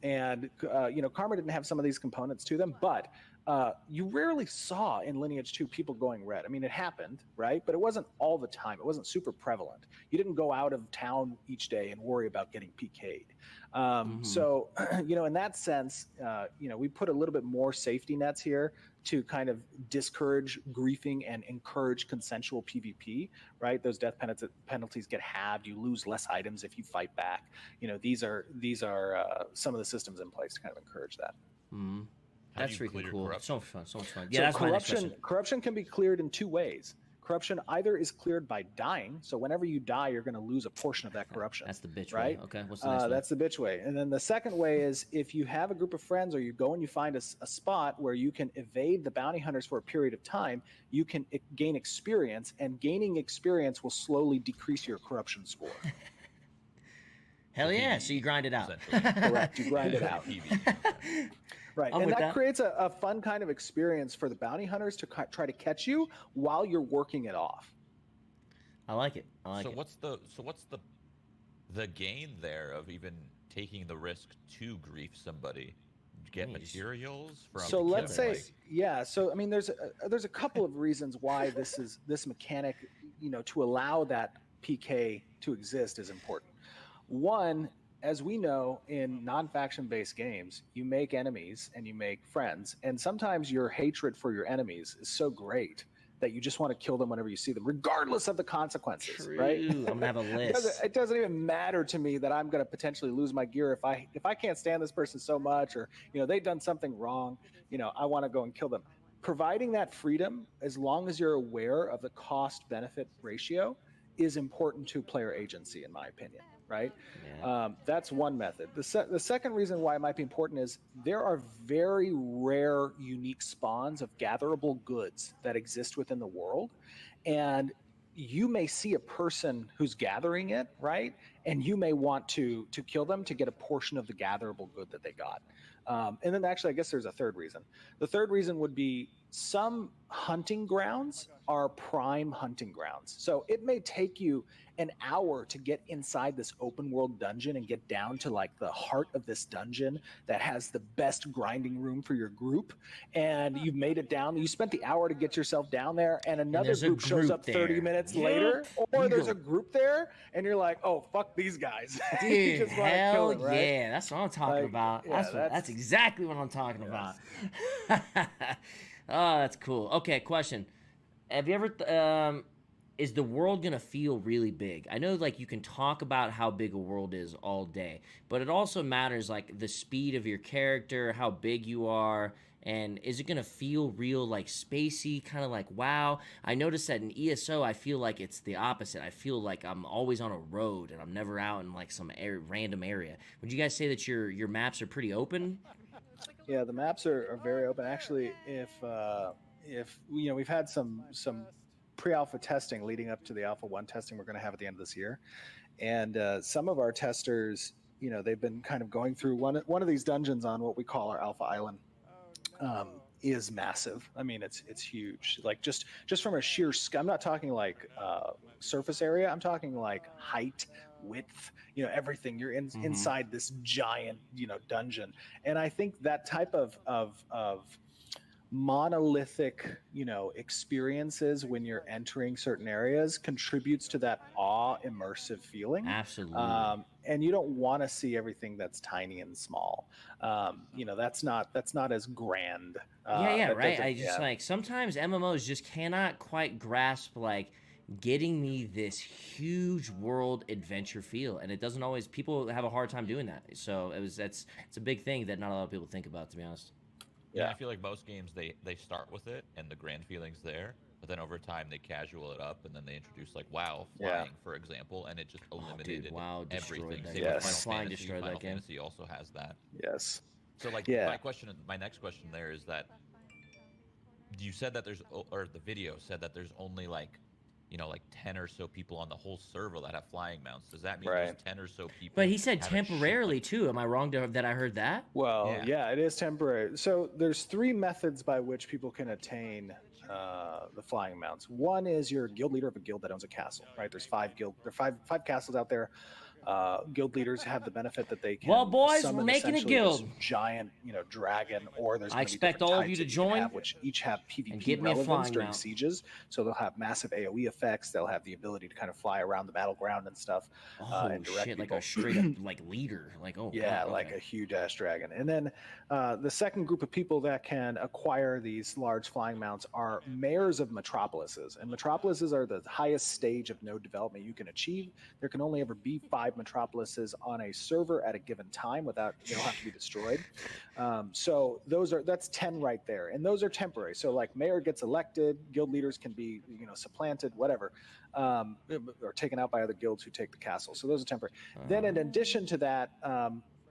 And Karma didn't have some of these components to them, but you rarely saw in Lineage 2 people going red. I mean, it happened, right? But it wasn't all the time. It wasn't super prevalent. You didn't go out of town each day and worry about getting PK'd. So, in that sense, we put a little bit more safety nets here to kind of discourage griefing and encourage consensual PvP, right? Those death penalties get halved. You lose less items if you fight back. These are some of the systems in place to kind of encourage that. Mm-hmm. How do That's you freaking clear cool. corruption? So much fun. So Yeah, that's my next question. corruption can be cleared in two ways. Corruption either is cleared by dying, so whenever you die, you're going to lose a portion of that corruption. That's the bitch right? way. Okay, what's the next one? That's the bitch way. And then the second way is if you have a group of friends or you go and you find a spot where you can evade the bounty hunters for a period of time, you can gain experience, and gaining experience will slowly decrease your corruption score. Hell yeah, so you grind it out. Correct, you grind it out. Right, I'm and with that that. creates a fun kind of experience for the bounty hunters to try to catch you while you're working it off. I like it. So what's the gain there of even taking the risk to grief somebody? Get materials from. So let's say, like, yeah. So I mean, there's a couple of reasons why this mechanic, to allow that PK to exist is important. One, as we know, in non-faction based games, you make enemies and you make friends, and sometimes your hatred for your enemies is so great that you just want to kill them whenever you see them, regardless of the consequences. True. Right? I'm gonna have a list. It doesn't even matter to me that I'm going to potentially lose my gear if I can't stand this person so much, or they've done something wrong. I want to go and kill them. Providing that freedom, as long as you're aware of the cost-benefit ratio, is important to player agency, in my opinion. Right? Yeah. That's one method. The second reason why it might be important is there are very rare, unique spawns of gatherable goods that exist within the world. And you may see a person who's gathering it, right? And you may want to kill them to get a portion of the gatherable good that they got. And then actually, I guess there's a third reason. The third reason would be some hunting grounds are prime hunting grounds. So it may take you an hour to get inside this open world dungeon and get down to like the heart of this dungeon that has the best grinding room for your group. And you've made it down. You spent the hour to get yourself down there, and another group shows up 30 minutes later, or there's a group there, and you're like, oh, fuck these guys. Dude, just wanna hell kill them, right? yeah, that's what I'm talking about. yeah, That's exactly what I'm talking about. Oh, that's cool. Okay, question. Have you ever, is the world gonna feel really big? I know, like, you can talk about how big a world is all day, but it also matters, like, the speed of your character, how big you are, and is it gonna feel real, like, spacey, kind of like WoW? I noticed that in ESO, I feel like it's the opposite. I feel like I'm always on a road, and I'm never out in, like, some random area. Would you guys say that your maps are pretty open? Yeah, the maps are very open. Actually, if we've had some pre-alpha testing leading up to the alpha 1 testing we're going to have at the end of this year, and some of our testers, they've been kind of going through one of these dungeons on what we call our alpha island. Is massive. I mean, it's huge. Like just from a sheer, I'm not talking like surface area. I'm talking like height, width, everything. You're inside this giant, dungeon. And I think that type of monolithic, experiences when you're entering certain areas contributes to that immersive feeling. Absolutely. And you don't want to see everything that's tiny and small. That's not as grand. Right. I just like sometimes MMOs just cannot quite grasp like getting me this huge world adventure feel, and it doesn't always. People have a hard time doing that. So it's a big thing that not a lot of people think about, to be honest. Yeah, I feel like most games they start with it and the grand feeling's there, but then over time they casual it up, and then they introduce like WoW flying, for example, and it just eliminated dude, WoW destroyed everything. that Same game. with Yes. Flying Final Fantasy. destroyed that Final game. Fantasy also has that. Yes. So like Yeah. my next question there is that you said that there's, or the video said that there's only like, like 10 or so people on the whole server that have flying mounts. Does that mean there's 10 or so people? But he said haven't shipped temporarily them? too. Am I wrong that I heard that? Well, Yeah. yeah, it is temporary. So there's 3 methods by which people can attain the flying mounts. One is you're a guild leader of a guild that owns a castle, right? There's 5 castles out there. Guild leaders have the benefit that they can. Well, boys, summon we're making a essentially guild. this giant, dragon, or there's. I gonna be expect different all of types you to that can join have, which each have PvP and give me a relevance flying during mount. sieges. So they'll have massive AOE effects. They'll have the ability to kind of fly around the battleground and stuff. Oh and direct shit! Like people. a straight up like leader. Like Yeah, God, like okay. a huge ass dragon. And then the second group of people that can acquire these large flying mounts are mayors of metropolises. And metropolises are the highest stage of node development you can achieve. There can only ever be 5 metropolises on a server at a given time without they don't have to be destroyed. So that's 10 right there. And those are temporary. So like mayor gets elected, guild leaders can be supplanted, whatever. Or taken out by other guilds who take the castle. So those are temporary. Then in addition to that,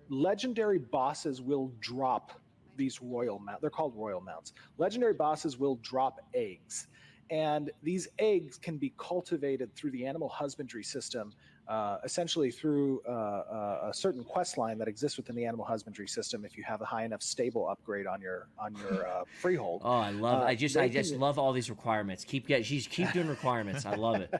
legendary bosses will drop these royal mounts. They're called royal mounts. Legendary bosses will drop eggs. And these eggs can be cultivated through the animal husbandry system, essentially through a certain quest line that exists within the animal husbandry system. If you have a high enough stable upgrade on your freehold. Oh, I love. I just love all these requirements. Keep doing requirements. I love it.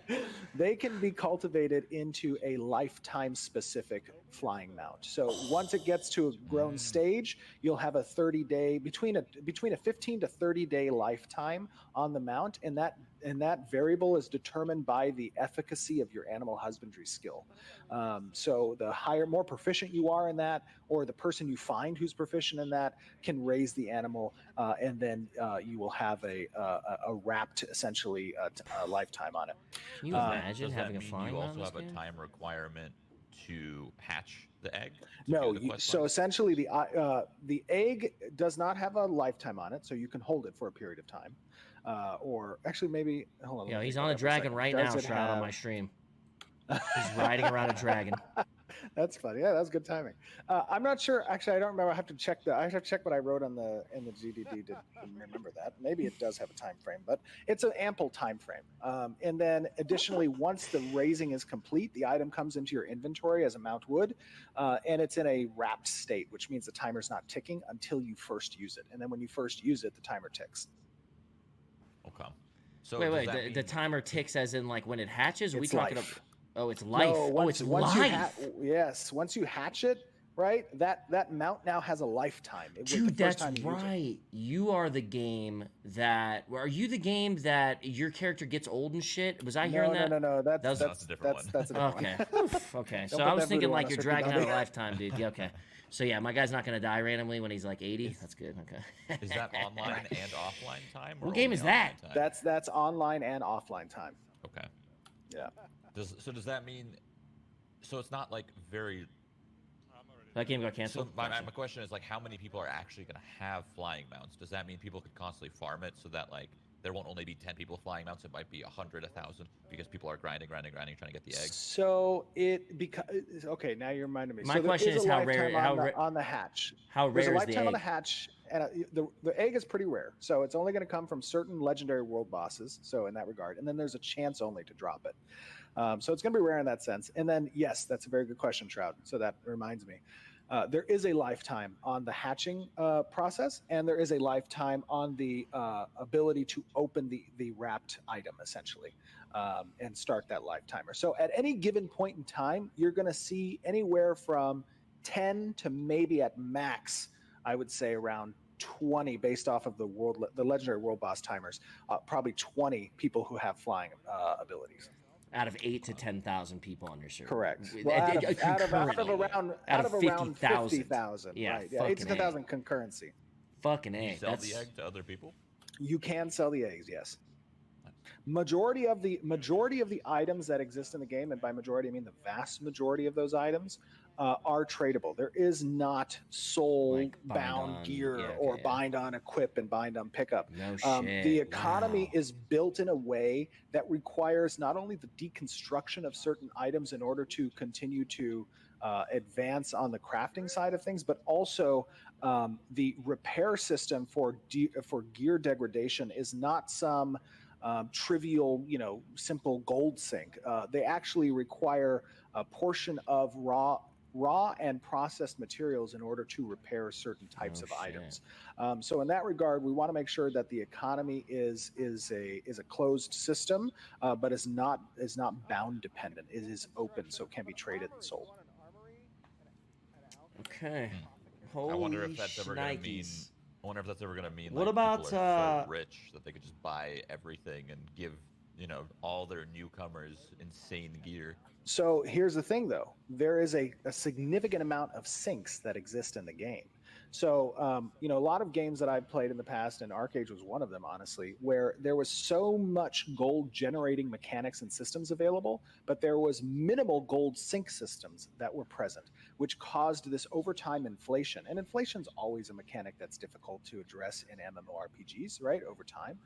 They can be cultivated into a lifetime specific flying mount. So once it gets to a grown stage, you'll have a 30-day between a 15 to 30-day lifetime on the mount, and that variable is determined by the efficacy of your animal husbandry skill. So the more proficient you are in that, or the person you find who's proficient in that, can raise the animal, and then you will have a wrapped, essentially, a lifetime on it. Can you imagine Does having that a mean flying you mount also in have this a game? time requirement to hatch the egg? No, so essentially the egg does not have a lifetime on it, so you can hold it for a period of time. Or actually, maybe hold on. Yeah, he's on a dragon right now, Shroud, on my stream. He's riding around a dragon. That's funny. Yeah, that's good timing. I'm not sure. Actually, I don't remember. I have to check what I wrote in the GDD to remember that. Maybe it does have a time frame, but it's an ample time frame. And then additionally, once the raising is complete, the item comes into your inventory as a mount would, and it's in a wrapped state, which means the timer's not ticking until you first use it. And then when you first use it, the timer ticks. Okay. So wait. The timer ticks as in like when it hatches? Are we It's talking life. about? Oh, it's life. No, It's life. Once you hatch it, right? That mount now has a lifetime. Dude, that's right. You are the game that. Are you the game that your character gets old and shit? Was I hearing that? No. That's a different one. That's a different Okay. one. Oof, okay. So Don't I put was that thinking voodoo like on you're us, dragging Ricky out a Bobby. lifetime, dude. Yeah, okay. So yeah, my guy's not gonna die randomly when he's like 80. That's good. Okay. Is that online and offline time? Or What game only is that? online time? That's online and offline time. Okay. Yeah. Does that mean? So it's not like very. That game got canceled. So my question is like, how many people are actually going to have flying mounts? Does that mean people could constantly farm it so that like there won't only be 10 people flying mounts? It might be 100, 1,000 because people are grinding, trying to get the eggs. So okay. Now you're reminding me. My so there question is a how rare- lifetime on the hatch. How There's a rare is the lifetime on the egg? hatch, and the egg is pretty rare. So it's only going to come from certain legendary world bosses. So in that regard, and then there's a chance only to drop it. So it's going to be rare in that sense. And then yes, that's a very good question, Shroud. So that reminds me. There is a lifetime on the hatching process, and there is a lifetime on the ability to open the wrapped item, essentially, and start that lifetimer. So at any given point in time, you're going to see anywhere from 10 to maybe at max, I would say around 20, based off of the legendary world boss timers, probably 20 people who have flying abilities. Out of 8 to 10,000 people on your server. Correct. Out Well, out of Concurrently. around 50,000. Yeah, Right. Yeah, 8 to fucking A. 10,000 concurrency. Fucking Can A. you sell That's the egg to other people? You can sell the eggs, yes. majority of the items that exist in the game, and by majority I mean the vast majority of those items, are tradable. There is not soul Like bind bound on- gear yeah, okay, or yeah. bind on equip and bind on pickup. No shit. The economy Wow. is built in a way that requires not only the deconstruction of certain items in order to continue to advance on the crafting side of things, but also the repair system for gear degradation is not some trivial, simple gold sink. They actually require a portion of raw and processed materials in order to repair certain types of items. So in that regard, we want to make sure that the economy is a closed system, but is not bound dependent. It is open, so it can be traded and sold. Okay. I wonder if Holy that's ever gonna mean. shnikes. I wonder if that's ever gonna mean What like about, people are so rich that they could just buy everything and give all their newcomers insane gear. So here's the thing, though. There is a significant amount of sinks that exist in the game. So, a lot of games that I've played in the past, and Arcade was one of them, honestly, where there was so much gold generating mechanics and systems available, but there was minimal gold sink systems that were present, which caused this overtime inflation. And inflation's always a mechanic that's difficult to address in MMORPGs, right, over time.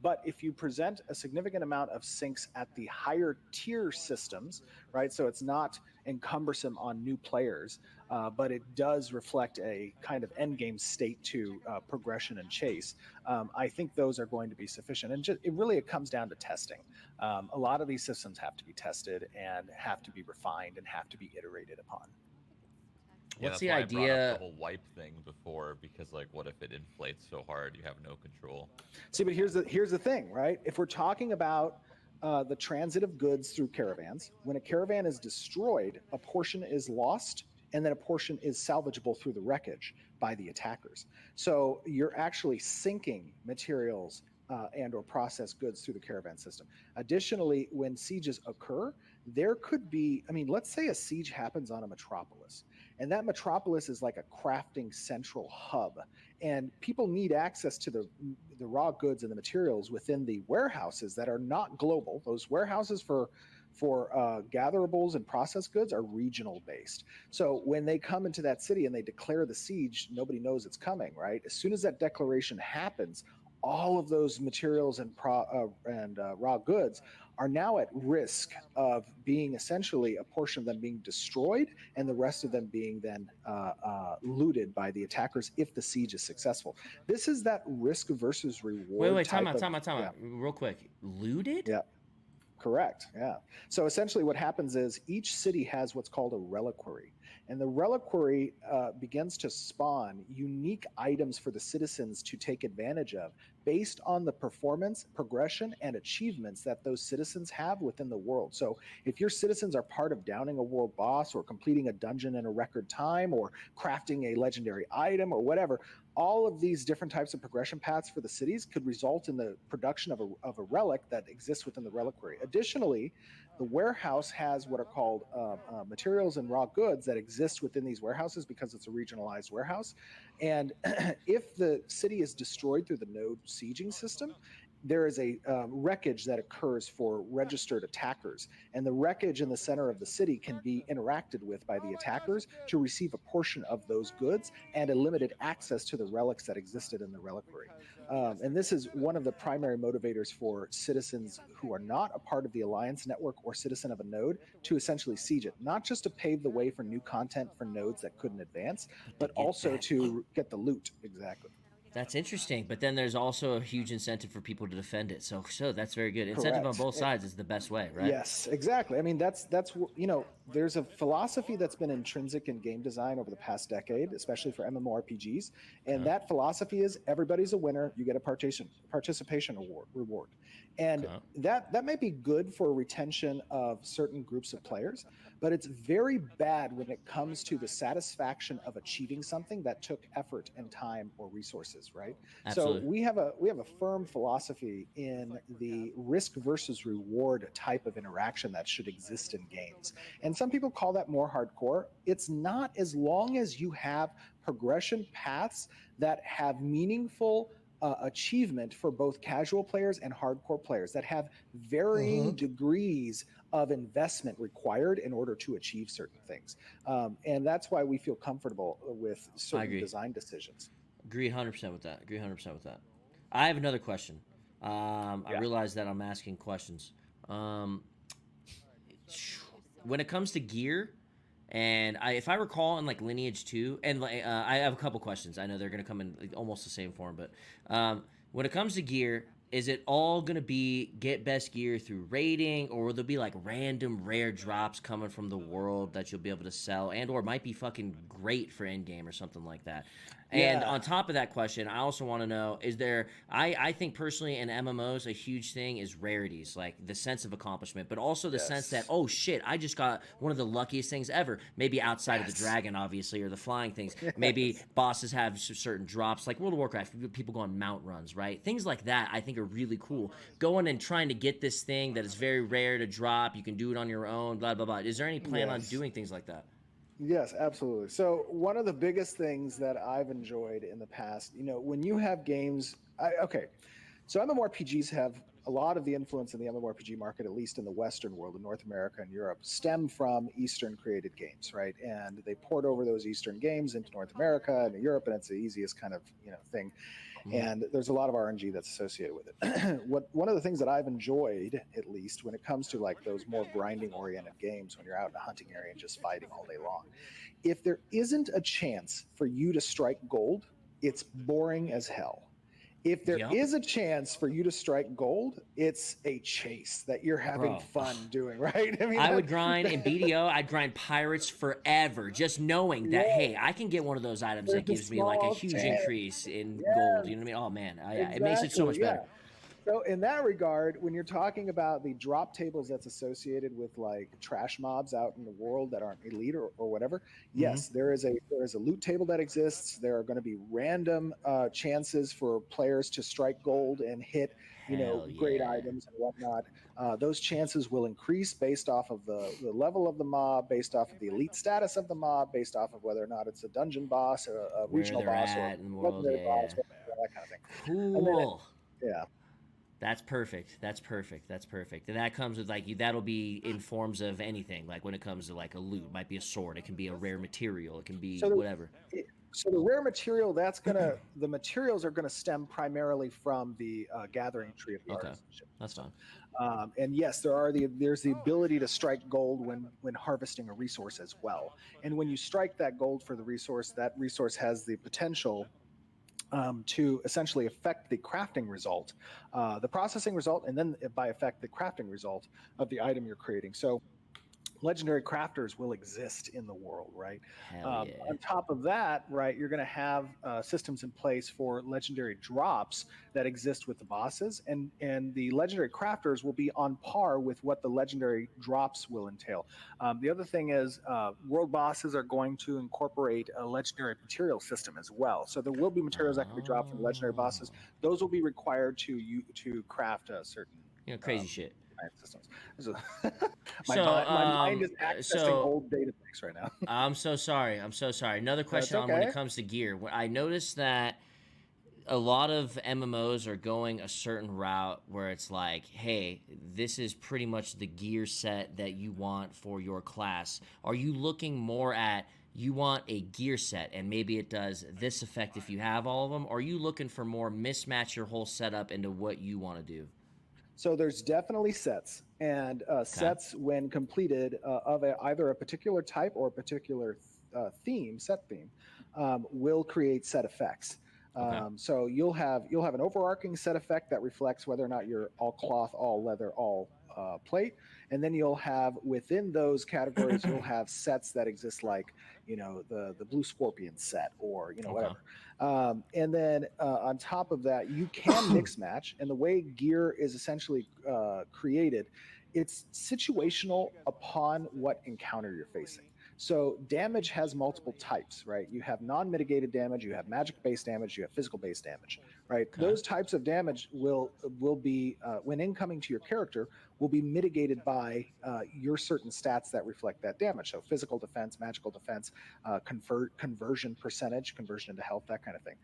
But if you present a significant amount of sinks at the higher tier systems, right, so it's not encumbersome on new players, but it does reflect a kind of end game state to progression and chase. I think those are going to be sufficient. And it comes down to testing. A lot of these systems have to be tested and have to be refined and have to be iterated upon. Yeah, What's that's the why I brought idea? up the whole wipe thing before, because like, what if it inflates so hard you have no control? See, but here's the thing, right? If we're talking about the transit of goods through caravans, when a caravan is destroyed, a portion is lost, and then a portion is salvageable through the wreckage by the attackers. So you're actually sinking materials and or processed goods through the caravan system. Additionally, when sieges occur, there could be, let's say a siege happens on a metropolis, and that metropolis is like a crafting central hub, and people need access to the raw goods and the materials within the warehouses that are not global. Those warehouses for gatherables and processed goods are regional based. So when they come into that city and they declare the siege, nobody knows it's coming, right? As soon as that declaration happens, all of those materials and raw goods are now at risk of being essentially a portion of them being destroyed and the rest of them being then looted by the attackers if the siege is successful. This is that risk versus reward. Wait, time out. Real quick. Looted? Yeah. Correct. Yeah. So essentially what happens is each city has what's called a reliquary. And the reliquary begins to spawn unique items for the citizens to take advantage of based on the performance, progression, and achievements that those citizens have within the world. So if your citizens are part of downing a world boss or completing a dungeon in a record time or crafting a legendary item or whatever, all of these different types of progression paths for the cities could result in the production of a relic that exists within the reliquary. Additionally, the warehouse has what are called materials and raw goods that exist within these warehouses because it's a regionalized warehouse. And if the city is destroyed through the node sieging system, there is a wreckage that occurs for registered attackers. And the wreckage in the center of the city can be interacted with by the attackers to receive a portion of those goods and a limited access to the relics that existed in the reliquary. And this is one of the primary motivators for citizens who are not a part of the Alliance network or citizen of a node to essentially siege it, not just to pave the way for new content for nodes that couldn't advance, but also to get the loot. Exactly. That's interesting, but then there's also a huge incentive for people to defend it. So that's very good. Incentive on both sides is the best way, right? Yes, exactly. that's there's a philosophy that's been intrinsic in game design over the past decade, especially for MMORPGs, and that philosophy is everybody's a winner. You get a participation reward, and that may be good for retention of certain groups of players, but it's very bad when it comes to the satisfaction of achieving something that took effort and time or resources, right? Absolutely. So we have a firm philosophy in the risk versus reward type of interaction that should exist in games. And some people call that more hardcore. It's not, as long as you have progression paths that have meaningful achievement for both casual players and hardcore players that have varying degrees of investment required in order to achieve certain things. And that's why we feel comfortable with certain design decisions. Agree 100% with that. Agree 100% with that. I have another question. I realize that I'm asking questions. When it comes to gear, and if I recall in like Lineage 2, and I have a couple questions. I know they're going to come in like almost the same form, but when it comes to gear, is it all going to be get best gear through rating, or will there be like random rare drops coming from the world that you'll be able to sell, and or might be fucking great for endgame or something like that? And on top of that question, I also want to know, is there, I think personally in MMOs, a huge thing is rarities, like the sense of accomplishment, but also the sense that, oh shit, I just got one of the luckiest things ever. Maybe outside of the dragon, obviously, or the flying things. Maybe bosses have certain drops, like World of Warcraft, people go on mount runs, right? Things like that I think are really cool. Going and trying to get this thing that is very rare to drop, you can do it on your own, blah, blah, blah. Is there any plan on doing things like that? Yes, absolutely. So one of the biggest things that I've enjoyed in the past, when you have games, so MMORPGs have a lot of the influence in the MMORPG market, at least in the Western world, in North America and Europe, stem from Eastern created games, right? And they port over those Eastern games into North America and Europe, and it's the easiest kind of thing. And there's a lot of RNG that's associated with it. One of the things that I've enjoyed, at least when it comes to like those more grinding oriented games, when you're out in a hunting area and just fighting all day long, if there isn't a chance for you to strike gold, it's boring as hell. If there is a chance for you to strike gold, it's a chase that you're having fun doing, right? I mean, I would grind in BDO, I'd grind pirates forever, just knowing that, hey, I can get one of those items that gives me like a huge increase in gold. You know what I mean? Oh, man. It makes it so much better. So in that regard, when you're talking about the drop tables that's associated with like trash mobs out in the world that aren't elite or whatever, yes, there is a loot table that exists. There are going to be random chances for players to strike gold and hit, great items and whatnot. Those chances will increase based off of the level of the mob, based off of the elite status of the mob, based off of whether or not it's a dungeon boss, a regional boss, or in the world, boss, that kind of thing. Cool. Yeah. That's perfect. And that comes with like that'll be in forms of anything. Like when it comes to like a loot, it might be a sword, it can be a rare material, it can be whatever. So the rare material, the materials are gonna stem primarily from the gathering tree of the artisanship. That's fine. And yes, there's the ability to strike gold when harvesting a resource as well. And when you strike that gold for the resource, that resource has the potential to essentially affect the crafting result, the processing result, and then by effect the crafting result of the item you're creating. So legendary crafters will exist in the world, right? On top of that, right, you're going to have systems in place for legendary drops that exist with the bosses, and the legendary crafters will be on par with what the legendary drops will entail. The other thing is world bosses are going to incorporate a legendary material system as well. So there will be materials that can be dropped from the legendary bosses. Those will be required to craft a certain crazy shit. Systems. My mind is accessing old database right now. I'm so sorry. Another question on when it comes to gear. I noticed that a lot of MMOs are going a certain route where it's like, hey, this is pretty much the gear set that you want for your class. Are you looking more at you want a gear set and maybe it does this effect if you have all of them? Or are you looking for more mismatch your whole setup into what you want to do? So there's definitely sets, and sets when completed of either a particular type or a particular set theme, will create set effects. So you'll have an overarching set effect that reflects whether or not you're all cloth, all leather, all plate, and then you'll have within those categories you'll have sets that exist like the blue scorpion set or whatever. And then on top of that, you can mix match, and the way gear is essentially created, it's situational upon what encounter you're facing. So damage has multiple types, right? You have non-mitigated damage, you have magic-based damage, you have physical-based damage, right? Those types of damage will be, when incoming to your character, will be mitigated by your certain stats that reflect that damage. So physical defense, magical defense, conversion percentage, conversion into health, that kind of thing.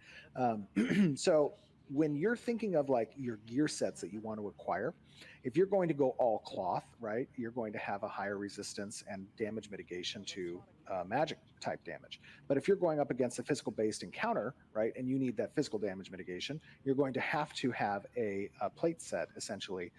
So when you're thinking of like your gear sets that you want to acquire, if you're going to go all cloth, right, you're going to have a higher resistance and damage mitigation to magic type damage. But if you're going up against a physical based encounter, right, and you need that physical damage mitigation, you're going to have a plate set essentially.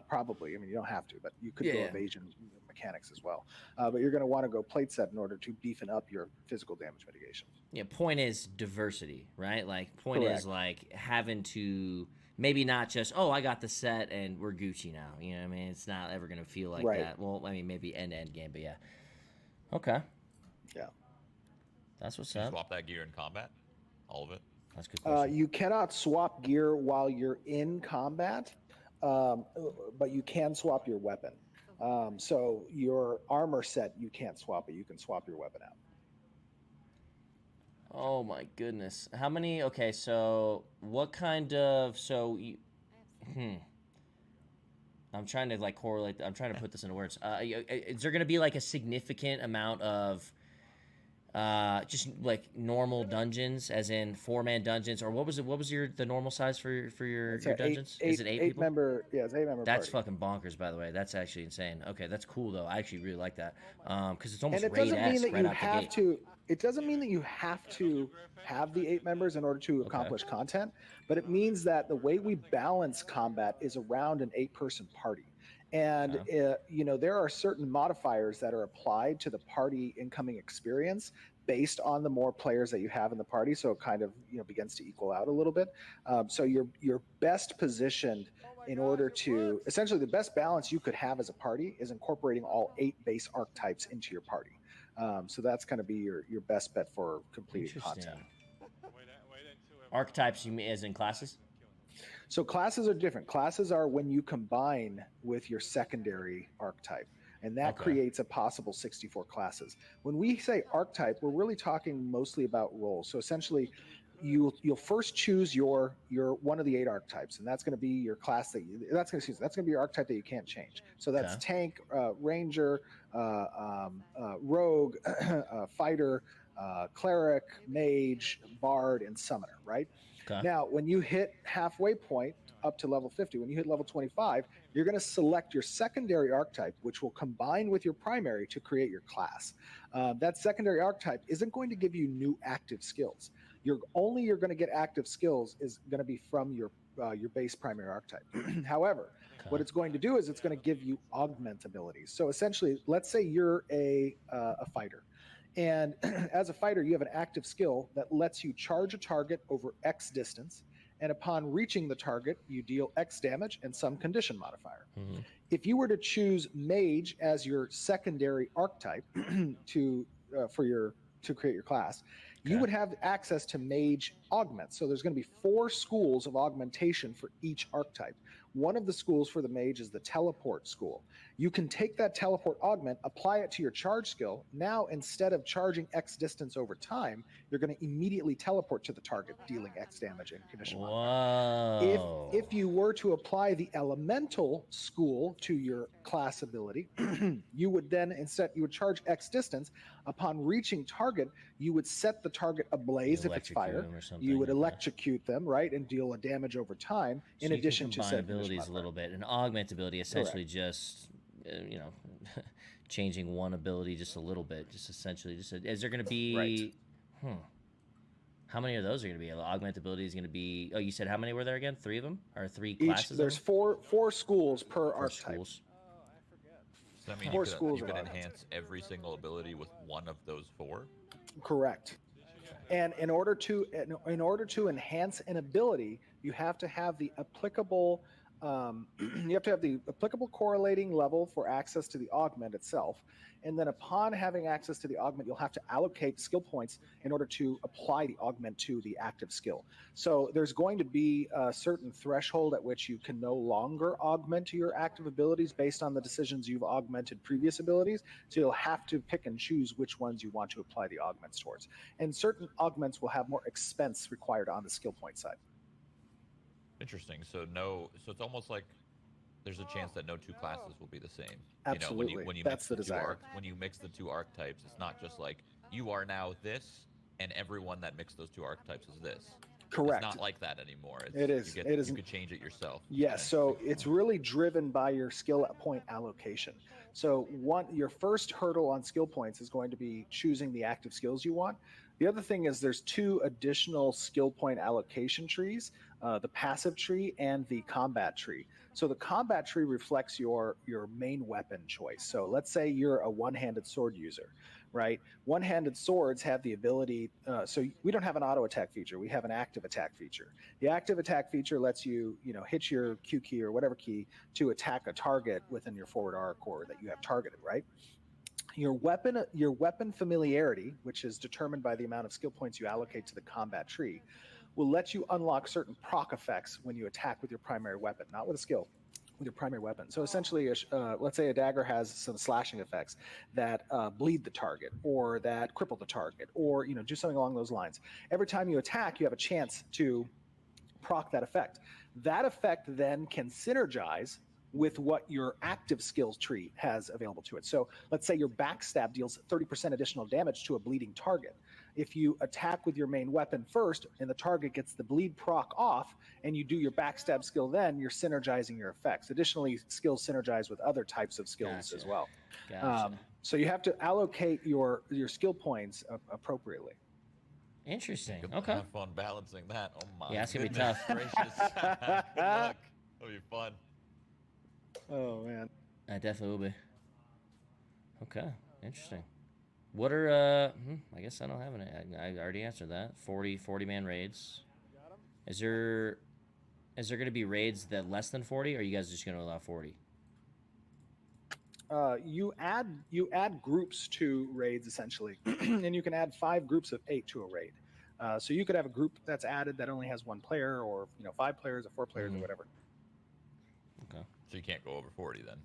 Probably, I mean, you don't have to, but you could go evasion mechanics as well. But you're going to want to go plate set in order to beefen up your physical damage mitigation. Yeah, point is diversity, right? Like, point Correct. is like having to maybe not just, oh, I got the set and we're Gucci now. You know what I mean? It's not ever going to feel like that. Well, I mean, maybe end game, but yeah. Okay. Yeah. That's what's Can you up. swap that gear in combat? All of it? That's a good question. You cannot swap gear while you're in combat, but you can swap your weapon. So your armor set, you can't swap it. You can swap your weapon out. Oh my goodness. How many? Okay, so what kind of? I'm trying to like correlate. I'm trying to put this into words. Is there going to be like a significant amount of just like normal dungeons, as in 4-man dungeons, or what was it? What was the normal size for your dungeons? Is it 8 people? It's 8-member. That's party. fucking bonkers, by the way. That's actually insane. Okay, that's cool though. I actually really like that because it's almost And it doesn't mean raid-esque that right you out the have gate. to. It doesn't mean that you have to have the 8 members in order to accomplish content, but it means that the way we balance combat is around an 8-person party. And there are certain modifiers that are applied to the party incoming experience based on the more players that you have in the party. So it kind of begins to equal out a little bit. So you're best positioned in order to essentially the best balance you could have as a party is incorporating all 8 base archetypes into your party. So that's going to be your best bet for completing content. Archetypes, you mean as in classes? So classes are different. Classes are when you combine with your secondary archetype, and that creates a possible 64 classes. When we say archetype, we're really talking mostly about roles. So essentially, you'll first choose your one of the 8 archetypes, and that's going to be your class that's going to be your archetype that you can't change. So that's tank, ranger, rogue, fighter, cleric, mage, bard, and summoner, right? Now, when you hit halfway point up to level 50, when you hit level 25, you're going to select your secondary archetype, which will combine with your primary to create your class. That secondary archetype isn't going to give you new active skills. You're going to get active skills is going to be from your base primary archetype. However, what it's going to do is it's going to give you augment abilities. So essentially, let's say you're a fighter. And as a fighter, you have an active skill that lets you charge a target over X distance. And upon reaching the target, you deal X damage and some condition modifier. Mm-hmm. If you were to choose mage as your secondary archetype to create your class, you would have access to mage augments. So there's going to be 4 schools of augmentation for each archetype. One of the schools for the mage is the teleport school. You can take that teleport augment, apply it to your charge skill. Now, instead of charging X distance over time, you're going to immediately teleport to the target, dealing X damage and condition modifier. If you were to apply the elemental school to your class ability, you would charge X distance. Upon reaching target, you would set the target ablaze if it's fire. You would electrocute them, right, and deal a damage over time. In addition to set abilities a little bit, an augment ability essentially just changing one ability just a little bit, just essentially. Is there going to be? How many of those are going to be? Augment ability is going to be. Oh, you said how many were there again? 3 of them, or 3 classes? There's four schools per archetype. Does that mean you could enhance every single ability with one of those 4? Correct. And in order to enhance an ability, you have to have the applicable correlating level for access to the augment itself. And then upon having access to the augment, you'll have to allocate skill points in order to apply the augment to the active skill. So there's going to be a certain threshold at which you can no longer augment your active abilities based on the decisions you've augmented previous abilities. So you'll have to pick and choose which ones you want to apply the augments towards. And certain augments will have more expense required on the skill point side. Interesting. So it's almost like there's a chance that no 2 classes will be the same. Absolutely. When you That's the desire. When you mix the 2 archetypes, it's not just like you are now this, and everyone that mixed those 2 archetypes is this. Correct. It's not like that anymore. It is. You It is. You could change it yourself. Yes, so it's really driven by your skill point allocation. So your first hurdle on skill points is going to be choosing the active skills you want. The other thing is there's 2 additional skill point allocation trees, the passive tree and the combat tree. So the combat tree reflects your main weapon choice. So let's say you're a one-handed sword user, right? One-handed swords have the ability, so we don't have an auto attack feature, we have an active attack feature. The active attack feature lets you, hit your Q key or whatever key to attack a target within your forward arc or that you have targeted, right? Your weapon familiarity, which is determined by the amount of skill points you allocate to the combat tree, will let you unlock certain proc effects when you attack with your primary weapon, not with a skill, with your primary weapon. So essentially, let's say a dagger has some slashing effects that bleed the target or that cripple the target or do something along those lines. Every time you attack, you have a chance to proc that effect. That effect then can synergize with what your active skills tree has available to it. So let's say your backstab deals 30% additional damage to a bleeding target. If you attack with your main weapon first and the target gets the bleed proc off and you do your backstab skill, then you're synergizing your effects. Additionally, skills synergize with other types of skills as well. So you have to allocate your skill points appropriately. Interesting. Good- Okay. Have fun balancing that. Oh my. Yeah, it's gonna be goodness tough. Gracious. Good luck. It'll be fun. Oh man. That definitely will be. Okay. Interesting. What are I guess I don't have any. I already answered that. 40 man raids. Is there going to be raids that less than 40, or are you guys just going to allow 40? You add groups to raids essentially, and you can add 5 groups of 8 to a raid. So you could have a group that's added that only has 1 player, or 5 players, or 4 players, or whatever. Okay. So you can't go over 40 then.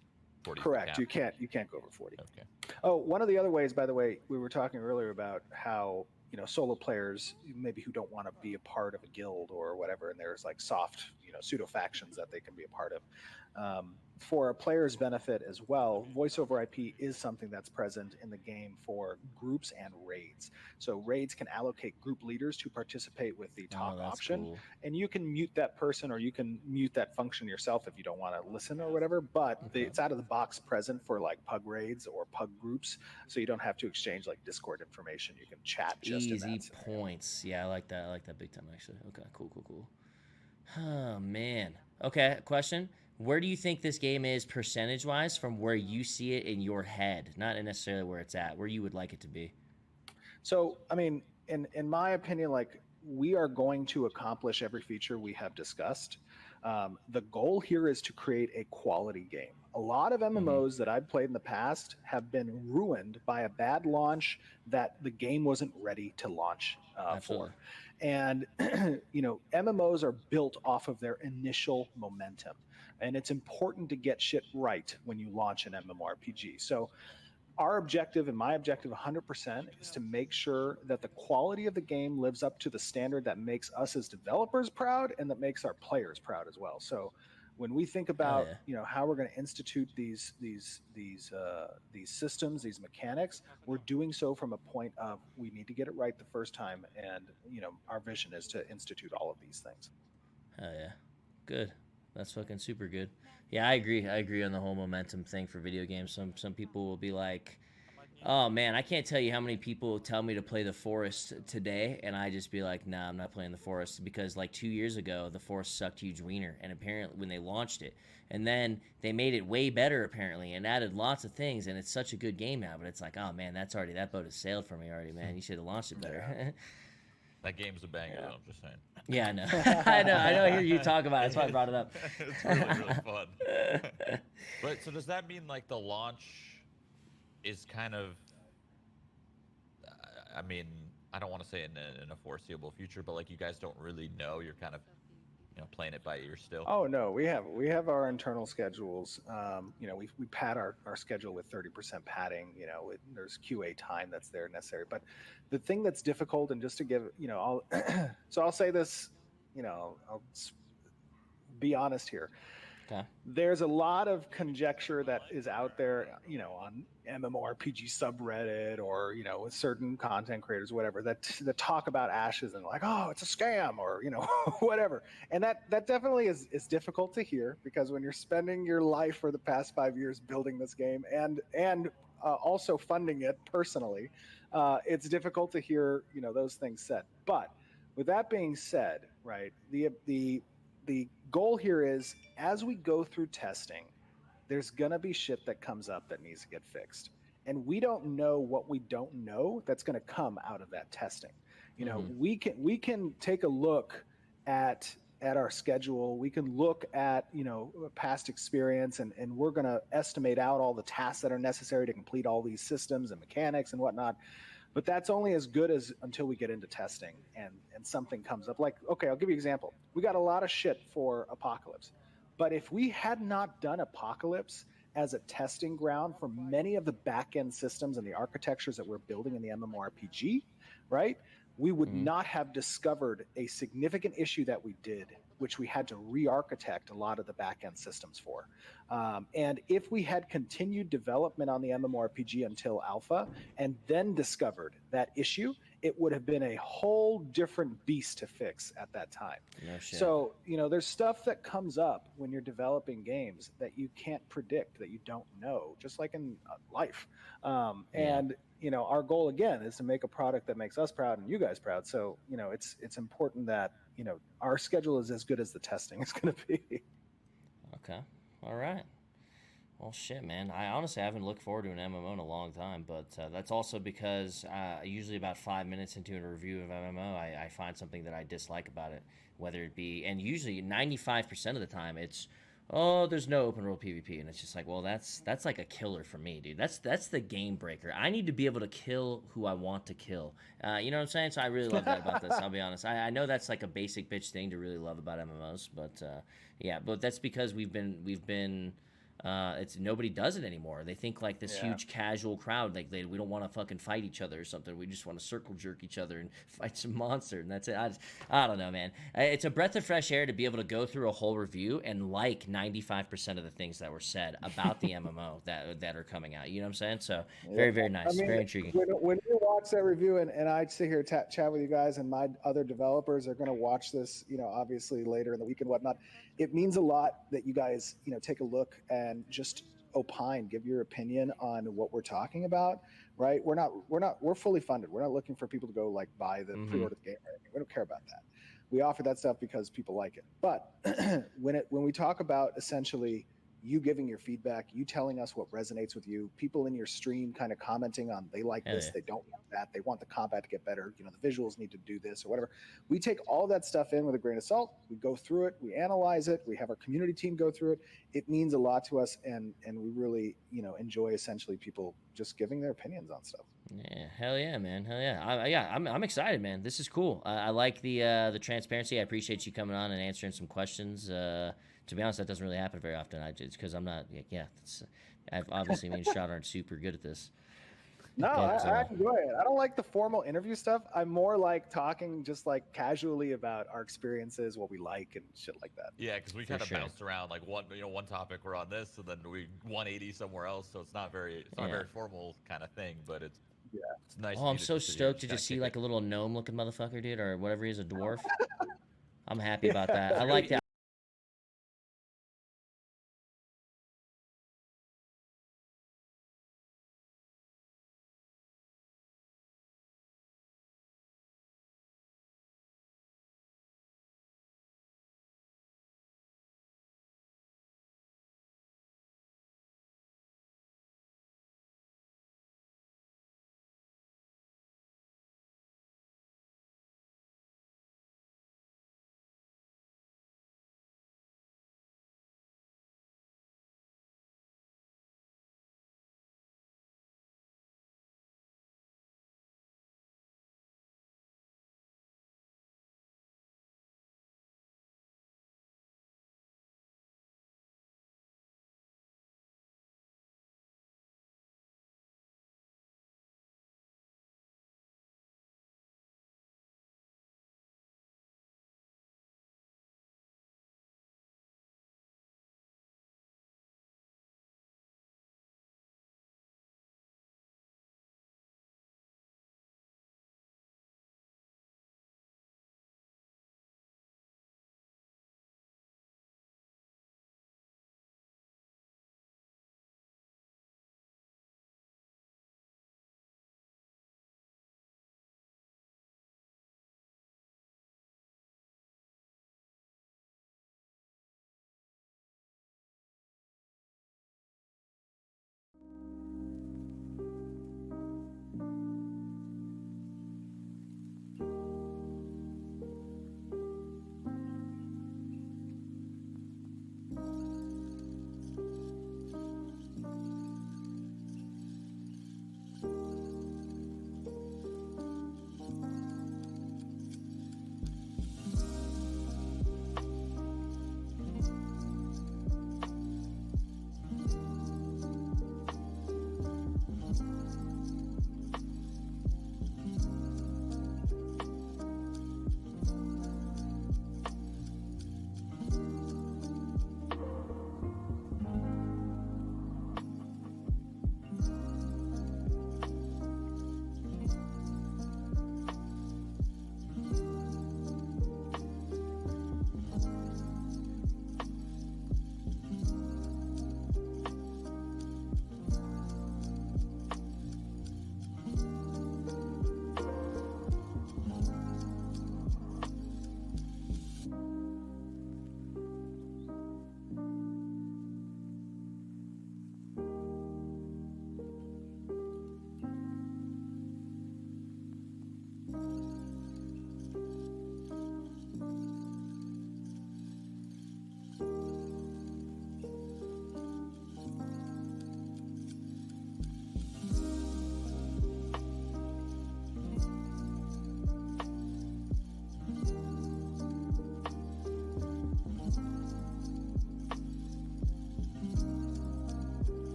40 Correct. You can't go over 40. Okay. Oh, one of the other ways, by the way, we were talking earlier about how solo players maybe who don't want to be a part of a guild or whatever, and there's like soft pseudo factions that they can be a part of. For a player's benefit as well, voice over IP is something that's present in the game for groups and raids. So raids can allocate group leaders to participate with the talk option, cool. and you can mute that person or you can mute that function yourself if you don't want to listen or whatever. But it's out of the box present for like pug raids or pug groups, so you don't have to exchange like Discord information. You can chat just in Easy that scenario. points. Yeah, I like that. I like that big time, actually. Okay, cool. Oh, man. Okay, question. Where do you think this game is percentage-wise from where you see it in your head? Not necessarily where it's at, where you would like it to be. So, I mean, in my opinion, like we are going to accomplish every feature we have discussed. The goal here is to create a quality game. A lot of MMOs that I've played in the past have been ruined by a bad launch that the game wasn't ready to launch for. And, MMOs are built off of their initial momentum. And it's important to get shit right when you launch an MMORPG. So our objective and my objective 100% is to make sure that the quality of the game lives up to the standard that makes us as developers proud and that makes our players proud as well. So when we think about how we're going to institute these systems, these mechanics, we're doing so from a point of we need to get it right the first time, and our vision is to institute all of these things. Oh yeah, good. That's fucking super good. Yeah, I agree on the whole momentum thing for video games. Some people will be like, oh man, I can't tell you how many people tell me to play the Forest today, and I just be like, nah, I'm not playing the Forest, because like 2 years ago the Forest sucked huge wiener, and apparently when they launched it, and then they made it way better apparently and added lots of things, and it's such a good game now, but it's like, oh man, that boat has sailed for me already, man. You should have launched it better. That game's a banger, though, I'm just saying. Yeah, I know. I know. I hear you talk about it. That's why I brought it up. It's really fun. But so does that mean like the launch is kind of, I mean, I don't want to say in a foreseeable future, but like you guys don't really know, you're kind of playing it by ear still? Oh no, we have our internal schedules. We pad our schedule with 30% padding. There's QA time that's there necessary. But the thing that's difficult, and just to give I'll say this, I'll be honest here. Okay. There's a lot of conjecture that is out there, on MMORPG subreddit or, with certain content creators, whatever, that talk about ashes and like, oh, it's a scam or, whatever. And that definitely is difficult to hear, because when you're spending your life for the past 5 years building this game and also funding it personally, it's difficult to hear, those things said. But with that being said, right, the goal here is, as we go through testing, there's going to be shit that comes up that needs to get fixed. And we don't know what we don't know that's going to come out of that testing. We can take a look at our schedule. We can look at, past experience, and we're going to estimate out all the tasks that are necessary to complete all these systems and mechanics and whatnot. But that's only as good as until we get into testing and something comes up. Like, okay, I'll give you an example. We got a lot of shit for Apocalypse. But if we had not done Apocalypse as a testing ground for many of the back-end systems and the architectures that we're building in the MMORPG, right, we would not have discovered a significant issue that we did, which we had to re-architect a lot of the back-end systems for. And if we had continued development on the MMORPG until alpha and then discovered that issue, it would have been a whole different beast to fix at that time. No shit. So, there's stuff that comes up when you're developing games that you can't predict, that you don't know, just like in life. And our goal again is to make a product that makes us proud and you guys proud. So, it's important that, our schedule is as good as the testing is going to be. Okay. All right. Well, shit, man. I honestly haven't looked forward to an MMO in a long time, but that's also because usually about 5 minutes into a review of MMO, I find something that I dislike about it, whether it be, and usually 95% of the time it's, oh, there's no open world PvP, and it's just like, well, that's like a killer for me, dude. That's the game breaker. I need to be able to kill who I want to kill. You know what I'm saying? So I really love that about this. I'll be honest. I know that's like a basic bitch thing to really love about MMOs, but yeah, but that's because we've been. It's nobody does it anymore. They think like this huge casual crowd, like we don't want to fucking fight each other or something. We just want to circle jerk each other and fight some monster, and that's it. I don't know, man. It's a breath of fresh air to be able to go through a whole review and like 95% of the things that were said about the MMO that are coming out. You know what I'm saying? So very, very nice, very intriguing. When you watch that review and I sit here chat with you guys, and my other developers are going to watch this, obviously later in the week and whatnot, it means a lot that you guys, take a look and just opine, give your opinion on what we're talking about, right? We're fully funded. We're not looking for people to go like buy the pre-order the game or anything. We don't care about that. We offer that stuff because people like it. But when we talk about essentially you giving your feedback, you telling us what resonates with you, people in your stream kind of commenting on they like this, they don't like that, they want the combat to get better, the visuals need to do this or whatever. We take all that stuff in with a grain of salt. We go through it, we analyze it, we have our community team go through it. It means a lot to us, and we really enjoy essentially people just giving their opinions on stuff. Yeah, hell yeah, man, hell yeah. I'm excited, man. This is cool. I like the transparency. I appreciate you coming on and answering some questions. To be honest, that doesn't really happen very often. It's because I'm not. I've obviously me and Shot aren't super good at this. No, I enjoy it. I don't like the formal interview stuff. I'm more like talking just like casually about our experiences, what we like, and shit like that. Yeah, because we kind of bounced around like one topic we're on this, and then we 180 somewhere else. So it's not very formal kind of thing, but it's nice. Oh, I'm so stoked to just see like a little gnome looking motherfucker, dude, or whatever he is, a dwarf. I'm happy about that. I like that.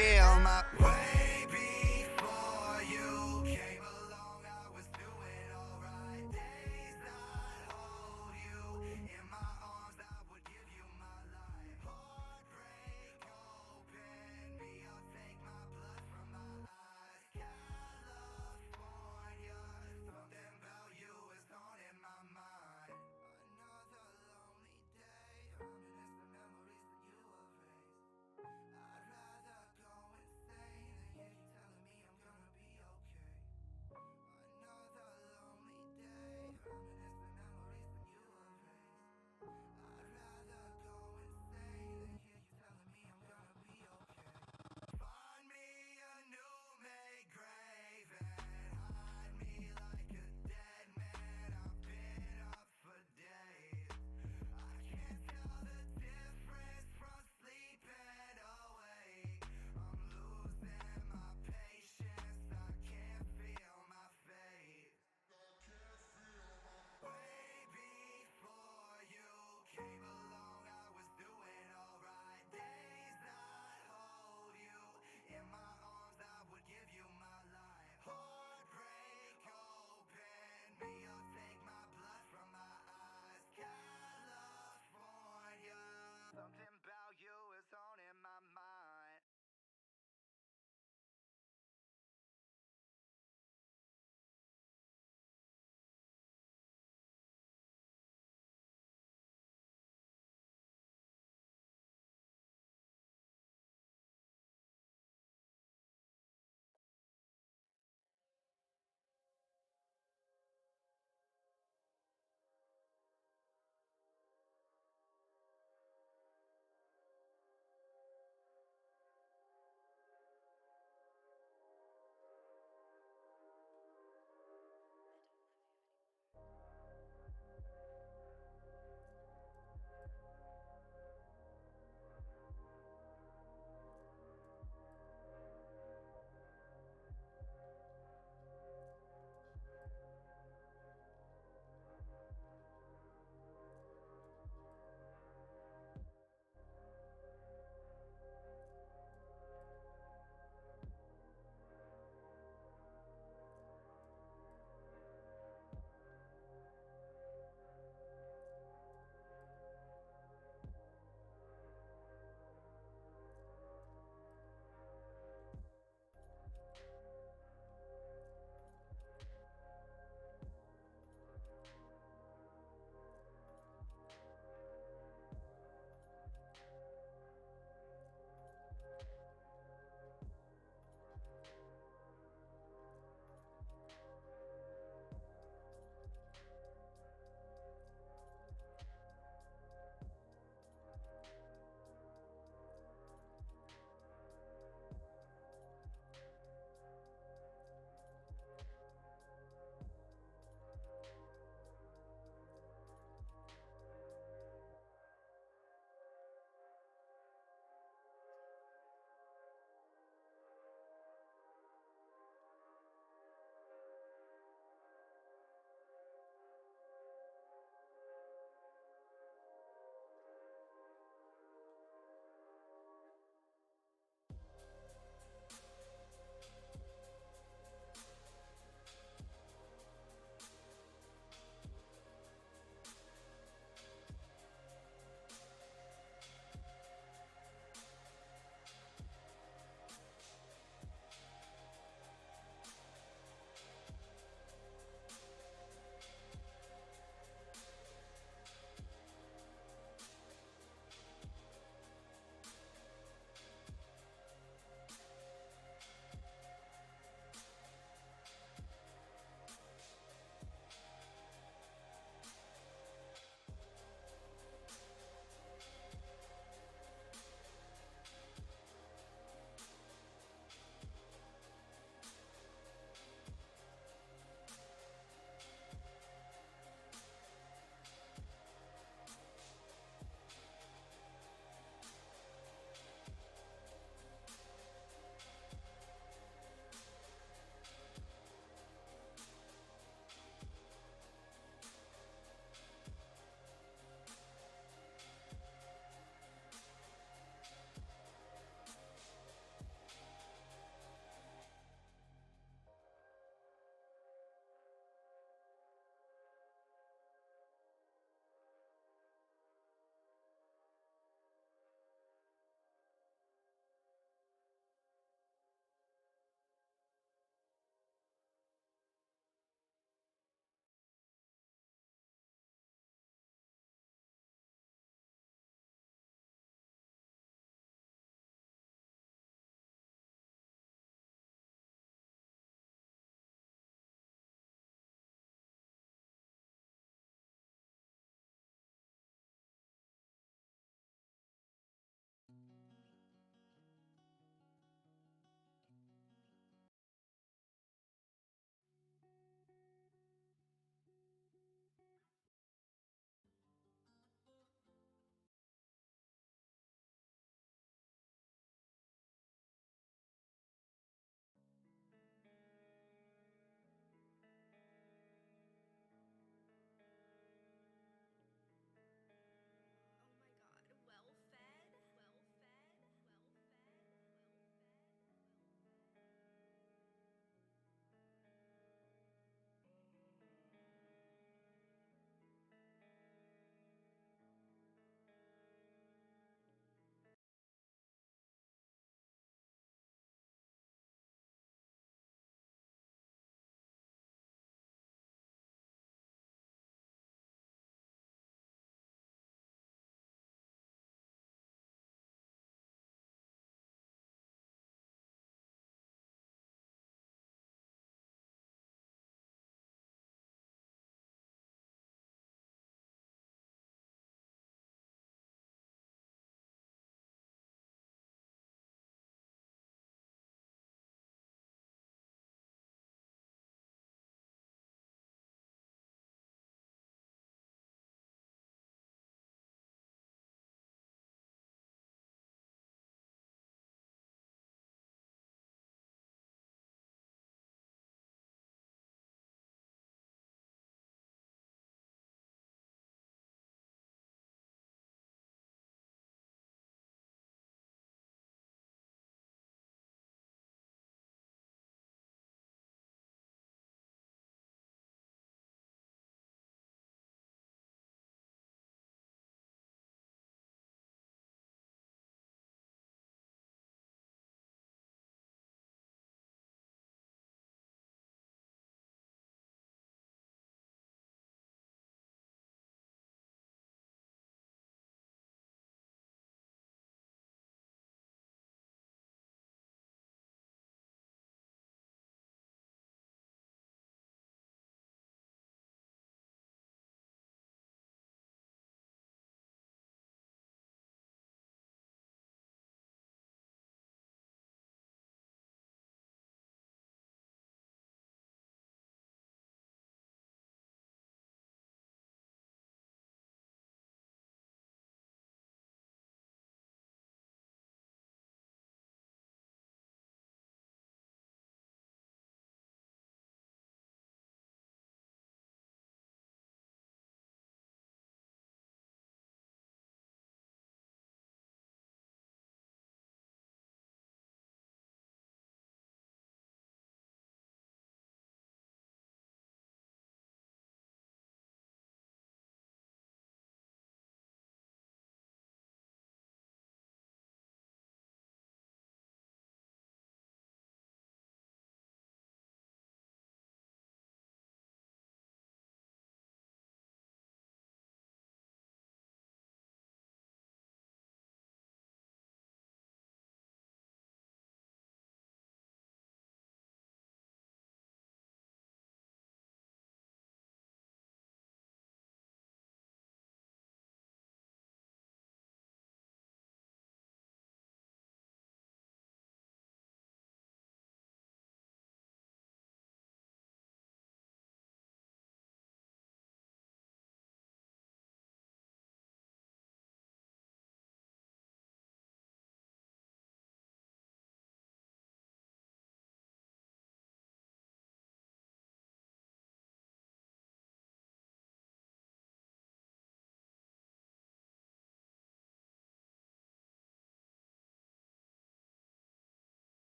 feel my pain.